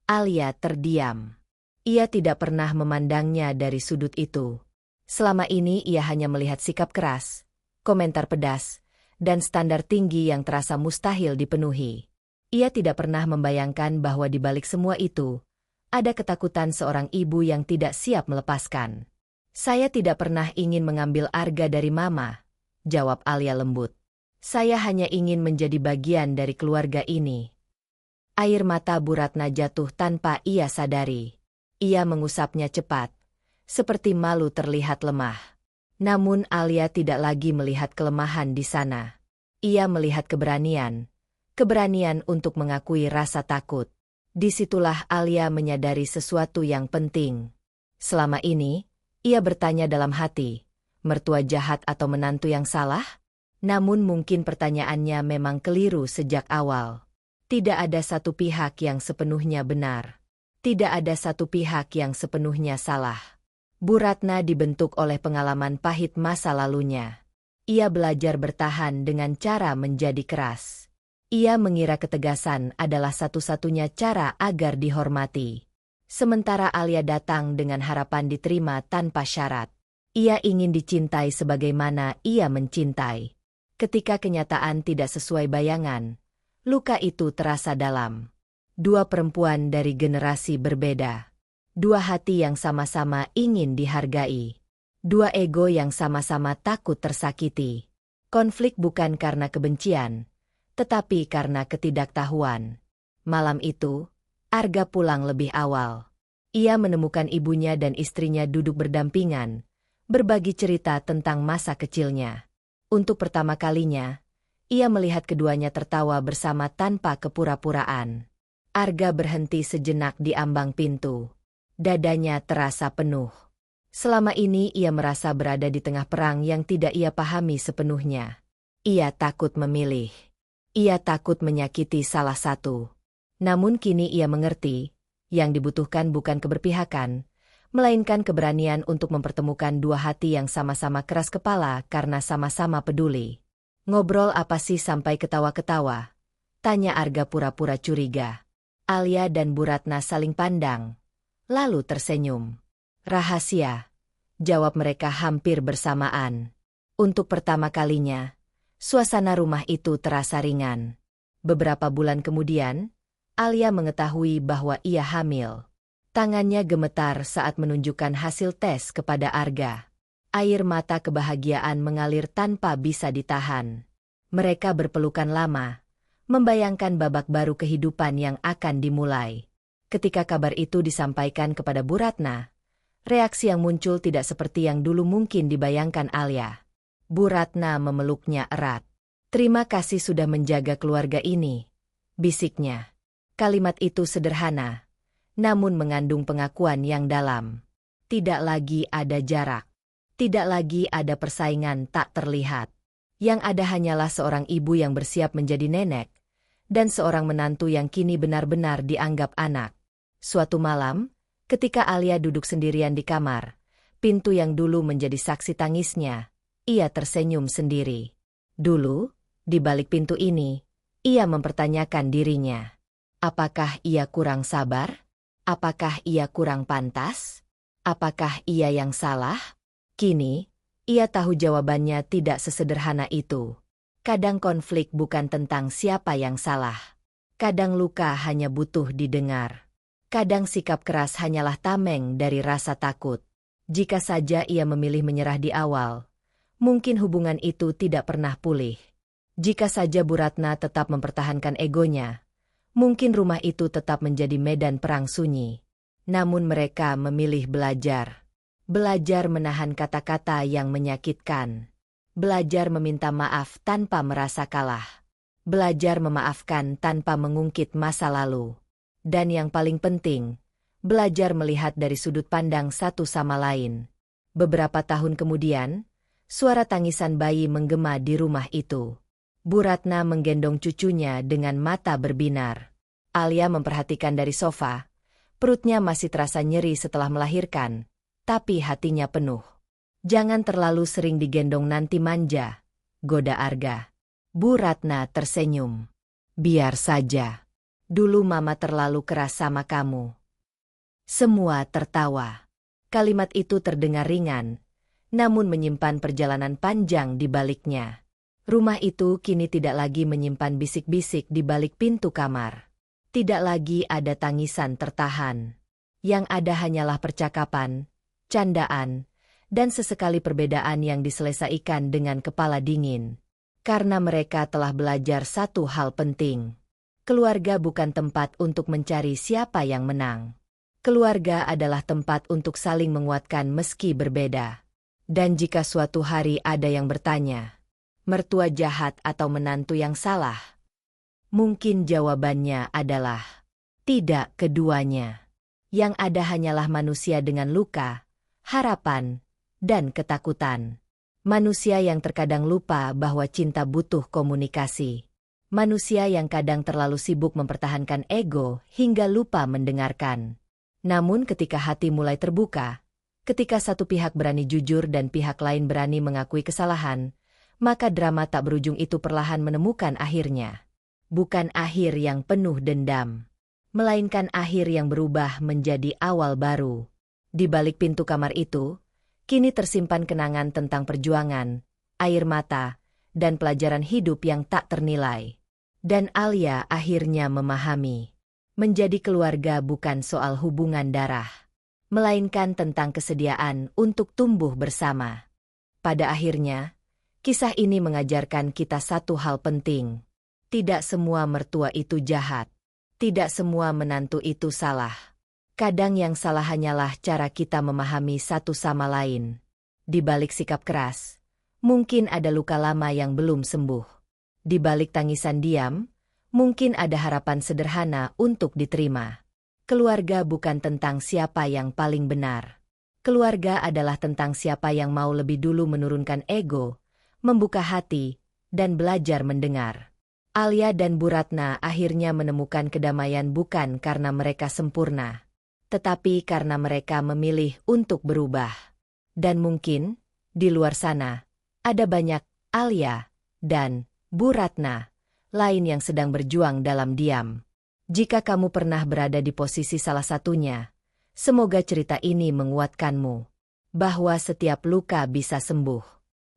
Alia terdiam. Ia tidak pernah memandangnya dari sudut itu. Selama ini ia hanya melihat sikap keras, komentar pedas, dan standar tinggi yang terasa mustahil dipenuhi. Ia tidak pernah membayangkan bahwa di balik semua itu, ada ketakutan seorang ibu yang tidak siap melepaskan. Saya tidak pernah ingin mengambil Arga dari Mama, jawab Alia lembut. Saya hanya ingin menjadi bagian dari keluarga ini. Air mata Bu Ratna jatuh tanpa ia sadari. Ia mengusapnya cepat, seperti malu terlihat lemah. Namun Alia tidak lagi melihat kelemahan di sana. Ia melihat keberanian. Keberanian untuk mengakui rasa takut. Disitulah Alia menyadari sesuatu yang penting. Selama ini, ia bertanya dalam hati, mertua jahat atau menantu yang salah? Namun mungkin pertanyaannya memang keliru sejak awal. Tidak ada satu pihak yang sepenuhnya benar. Tidak ada satu pihak yang sepenuhnya salah. Bu Ratna dibentuk oleh pengalaman pahit masa lalunya. Ia belajar bertahan dengan cara menjadi keras. Ia mengira ketegasan adalah satu-satunya cara agar dihormati. Sementara Alia datang dengan harapan diterima tanpa syarat. Ia ingin dicintai sebagaimana ia mencintai. Ketika kenyataan tidak sesuai bayangan, luka itu terasa dalam. Dua perempuan dari generasi berbeda. Dua hati yang sama-sama ingin dihargai. Dua ego yang sama-sama takut tersakiti. Konflik bukan karena kebencian, tetapi karena ketidaktahuan. Malam itu, Arga pulang lebih awal. Ia menemukan ibunya dan istrinya duduk berdampingan, berbagi cerita tentang masa kecilnya. Untuk pertama kalinya, ia melihat keduanya tertawa bersama tanpa kepura-puraan. Arga berhenti sejenak di ambang pintu. Dadanya terasa penuh. Selama ini ia merasa berada di tengah perang yang tidak ia pahami sepenuhnya. Ia takut memilih. Ia takut menyakiti salah satu. Namun kini ia mengerti, yang dibutuhkan bukan keberpihakan, melainkan keberanian untuk mempertemukan dua hati yang sama-sama keras kepala karena sama-sama peduli. Ngobrol apa sih sampai ketawa-ketawa? Tanya Arga pura-pura curiga. Alia dan Bu Ratna saling pandang, lalu tersenyum. Rahasia, jawab mereka hampir bersamaan. Untuk pertama kalinya, suasana rumah itu terasa ringan. Beberapa bulan kemudian, Alia mengetahui bahwa ia hamil. Tangannya gemetar saat menunjukkan hasil tes kepada Arga. Air mata kebahagiaan mengalir tanpa bisa ditahan. Mereka berpelukan lama, membayangkan babak baru kehidupan yang akan dimulai. Ketika kabar itu disampaikan kepada Bu Ratna, reaksi yang muncul tidak seperti yang dulu mungkin dibayangkan Alia. Bu Ratna memeluknya erat. "Terima kasih sudah menjaga keluarga ini," bisiknya. Kalimat itu sederhana, namun mengandung pengakuan yang dalam. Tidak lagi ada jarak. Tidak lagi ada persaingan tak terlihat. Yang ada hanyalah seorang ibu yang bersiap menjadi nenek, dan seorang menantu yang kini benar-benar dianggap anak. Suatu malam, ketika Alia duduk sendirian di kamar, pintu yang dulu menjadi saksi tangisnya, ia tersenyum sendiri. Dulu, di balik pintu ini, ia mempertanyakan dirinya. Apakah ia kurang sabar? Apakah ia kurang pantas? Apakah ia yang salah? Kini, ia tahu jawabannya tidak sesederhana itu. Kadang konflik bukan tentang siapa yang salah. Kadang luka hanya butuh didengar. Kadang sikap keras hanyalah tameng dari rasa takut. Jika saja ia memilih menyerah di awal, mungkin hubungan itu tidak pernah pulih. Jika saja Bu Ratna tetap mempertahankan egonya, mungkin rumah itu tetap menjadi medan perang sunyi. Namun mereka memilih belajar. Belajar menahan kata-kata yang menyakitkan. Belajar meminta maaf tanpa merasa kalah. Belajar memaafkan tanpa mengungkit masa lalu. Dan yang paling penting, belajar melihat dari sudut pandang satu sama lain. Beberapa tahun kemudian, suara tangisan bayi menggema di rumah itu. Bu Ratna menggendong cucunya dengan mata berbinar. Alia memperhatikan dari sofa. Perutnya masih terasa nyeri setelah melahirkan, tapi hatinya penuh. "Jangan terlalu sering digendong nanti manja," goda Arga. Bu Ratna tersenyum. "Biar saja. Dulu Mama terlalu keras sama kamu." Semua tertawa. Kalimat itu terdengar ringan, namun menyimpan perjalanan panjang di baliknya. Rumah itu kini tidak lagi menyimpan bisik-bisik di balik pintu kamar. Tidak lagi ada tangisan tertahan. Yang ada hanyalah percakapan, candaan, dan sesekali perbedaan yang diselesaikan dengan kepala dingin. Karena mereka telah belajar satu hal penting. Keluarga bukan tempat untuk mencari siapa yang menang. Keluarga adalah tempat untuk saling menguatkan meski berbeda. Dan jika suatu hari ada yang bertanya, mertua jahat atau menantu yang salah? Mungkin jawabannya adalah tidak keduanya. Yang ada hanyalah manusia dengan luka, harapan, dan ketakutan. Manusia yang terkadang lupa bahwa cinta butuh komunikasi. Manusia yang kadang terlalu sibuk mempertahankan ego hingga lupa mendengarkan. Namun ketika hati mulai terbuka, ketika satu pihak berani jujur dan pihak lain berani mengakui kesalahan, maka drama tak berujung itu perlahan menemukan akhirnya. Bukan akhir yang penuh dendam, melainkan akhir yang berubah menjadi awal baru. Di balik pintu kamar itu, kini tersimpan kenangan tentang perjuangan, air mata, dan pelajaran hidup yang tak ternilai. Dan Alia akhirnya memahami, menjadi keluarga bukan soal hubungan darah, melainkan tentang kesediaan untuk tumbuh bersama. Pada akhirnya, kisah ini mengajarkan kita satu hal penting. Tidak semua mertua itu jahat. Tidak semua menantu itu salah. Kadang yang salah hanyalah cara kita memahami satu sama lain. Di balik sikap keras, mungkin ada luka lama yang belum sembuh. Di balik tangisan diam, mungkin ada harapan sederhana untuk diterima. Keluarga bukan tentang siapa yang paling benar. Keluarga adalah tentang siapa yang mau lebih dulu menurunkan ego, membuka hati, dan belajar mendengar. Alia dan Bu Ratna akhirnya menemukan kedamaian bukan karena mereka sempurna, tetapi karena mereka memilih untuk berubah. Dan mungkin, di luar sana, ada banyak Alia dan Bu Ratna lain yang sedang berjuang dalam diam. Jika kamu pernah berada di posisi salah satunya, semoga cerita ini menguatkanmu. Bahwa setiap luka bisa sembuh.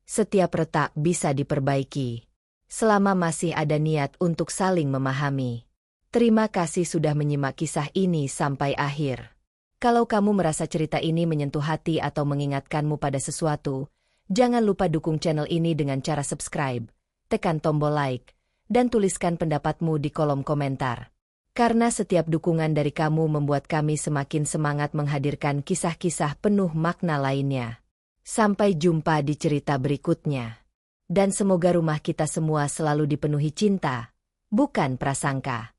Setiap retak bisa diperbaiki. Selama masih ada niat untuk saling memahami. Terima kasih sudah menyimak kisah ini sampai akhir. Kalau kamu merasa cerita ini menyentuh hati atau mengingatkanmu pada sesuatu, jangan lupa dukung channel ini dengan cara subscribe, tekan tombol like, dan tuliskan pendapatmu di kolom komentar. Karena setiap dukungan dari kamu membuat kami semakin semangat menghadirkan kisah-kisah penuh makna lainnya. Sampai jumpa di cerita berikutnya. Dan semoga rumah kita semua selalu dipenuhi cinta, bukan prasangka.